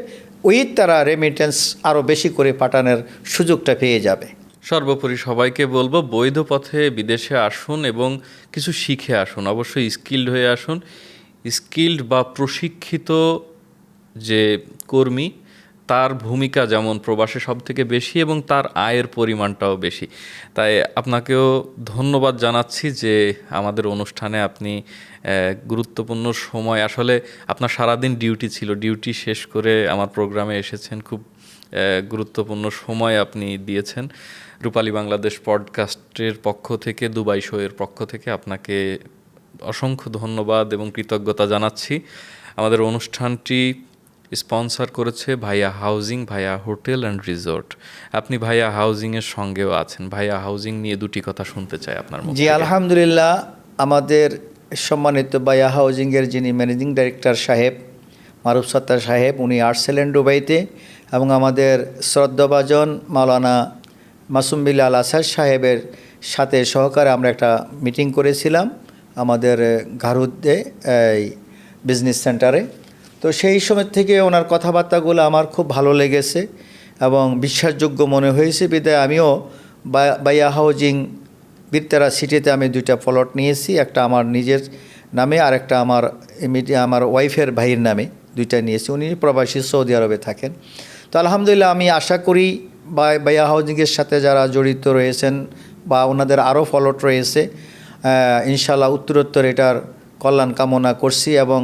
তারা রেমিটেন্স আরও বেশি করে পাঠানোর সুযোগটা পেয়ে যাবে। সর্বোপরি সবাইকে বলবো বৈধ পথে বিদেশে আসুন এবং কিছু শিখে আসুন, অবশ্যই স্কিল্ড হয়ে আসুন। স্কিল্ড বা প্রশিক্ষিত যে কর্মী তার ভূমিকা যেমন প্রবাসে সব থেকে বেশি এবং তার আয়ের পরিমাণটাও বেশি। তাই আপনাকেও ধন্যবাদ জানাচ্ছি যে আমাদের অনুষ্ঠানে আপনি গুরুত্বপূর্ণ সময়, আসলে আপনার সারাদিন ডিউটি ছিল, ডিউটি শেষ করে আমার প্রোগ্রামে এসেছেন, খুব গুরুত্বপূর্ণ সময় আপনি দিয়েছেন। রূপালী বাংলাদেশ পডকাস্টের পক্ষ থেকে, দুবাই শোয়ের পক্ষ থেকে আপনাকে অসংখ্য ধন্যবাদ এবং কৃতজ্ঞতা জানাচ্ছি। আমাদের অনুষ্ঠানটি স্পন্সর করেছে ভাইয়া housing, Bhaiya hotel and resort. আপনি ভাইয়া হাউজিংয়ের সঙ্গেও আছেন, ভাইয়া হাউজিং নিয়ে দুটি কথা শুনতে চাই আপনার মুখ থেকে। জি আলহামদুলিল্লাহ, আমাদের সম্মানিত ভাইয়া হাউজিংয়ের যিনি ম্যানেজিং ডাইরেক্টর সাহেব মারুফ সত্তার সাহেব, উনি আসছিলেন দুবাইতে এবং আমাদের শ্রদ্ধাভাজন মাওলানা মাসুম বিল্লাহ আল আসাদ সাহেবের সাথে সহকারে আমরা একটা মিটিং করেছিলাম আমাদের ঘারুদ্দে এই বিজনেস সেন্টারে। তো সেই সময় থেকে ওনার কথাবার্তাগুলো আমার খুব ভালো লেগেছে এবং বিশ্বাসযোগ্য মনে হয়েছে, বিধায় আমিও ভাইয়া হাউজিং বীরতারা সিটিতে আমি 2টা প্লট নিয়েছি, একটা আমার নিজের নামে আর একটা আমার ওয়াইফের ভাইয়ের নামে 2টা নিয়েছি। উনি প্রবাসী সৌদি আরবে থাকেন। তো আলহামদুলিল্লাহ আমি আশা করি ভাইয়া হাউজিংয়ের সাথে যারা জড়িত রয়েছেন বা ওনাদের আরও প্লট রয়েছে, ইনশাআল্লাহ উত্তরোত্তর এটার কল্যাণ কামনা করছি এবং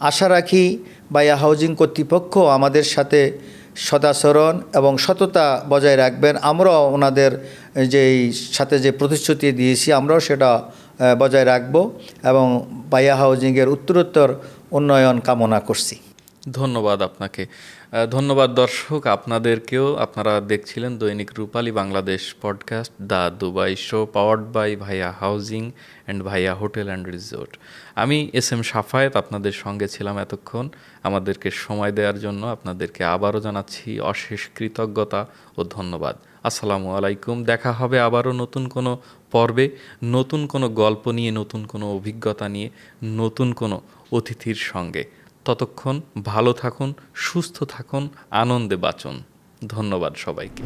আশা রাখি ভাইয়া হাউজিং কর্তৃপক্ষ আমাদের সাথে সদাচরণ এবং সততা বজায় রাখবেন। আমরাও ওনাদের সাথে যে প্রতিশ্রুতি দিয়েছি আমরাও সেটা বজায় রাখব এবং ভাইয়া হাউজিংয়ের উত্তরোত্তর উন্নয়ন কামনা করছি। ধন্যবাদ আপনাকে। ধন্যবাদ দর্শক আপনাদেরকেও। আপনারা দেখছিলেন দৈনিক Rupali Bangladesh podcast the Dubai show, powered by Bhaiya housing and Bhaiya hotel and resort. আমি SM সাফায়েত আপনাদের সঙ্গে ছিলাম এতক্ষণ। আমাদেরকে সময় দেওয়ার জন্য আপনাদেরকে আবারও জানাচ্ছি অশেষ কৃতজ্ঞতা ও ধন্যবাদ। আসসালামু আলাইকুম। দেখা হবে আবারও নতুন কোনো পর্বে, নতুন কোনো গল্প নিয়ে, নতুন কোনো অভিজ্ঞতা নিয়ে, নতুন কোনো অতিথির সঙ্গে। ততক্ষণ ভালো থাকুন, সুস্থ থাকুন, আনন্দে বাঁচুন। ধন্যবাদ সবাইকে।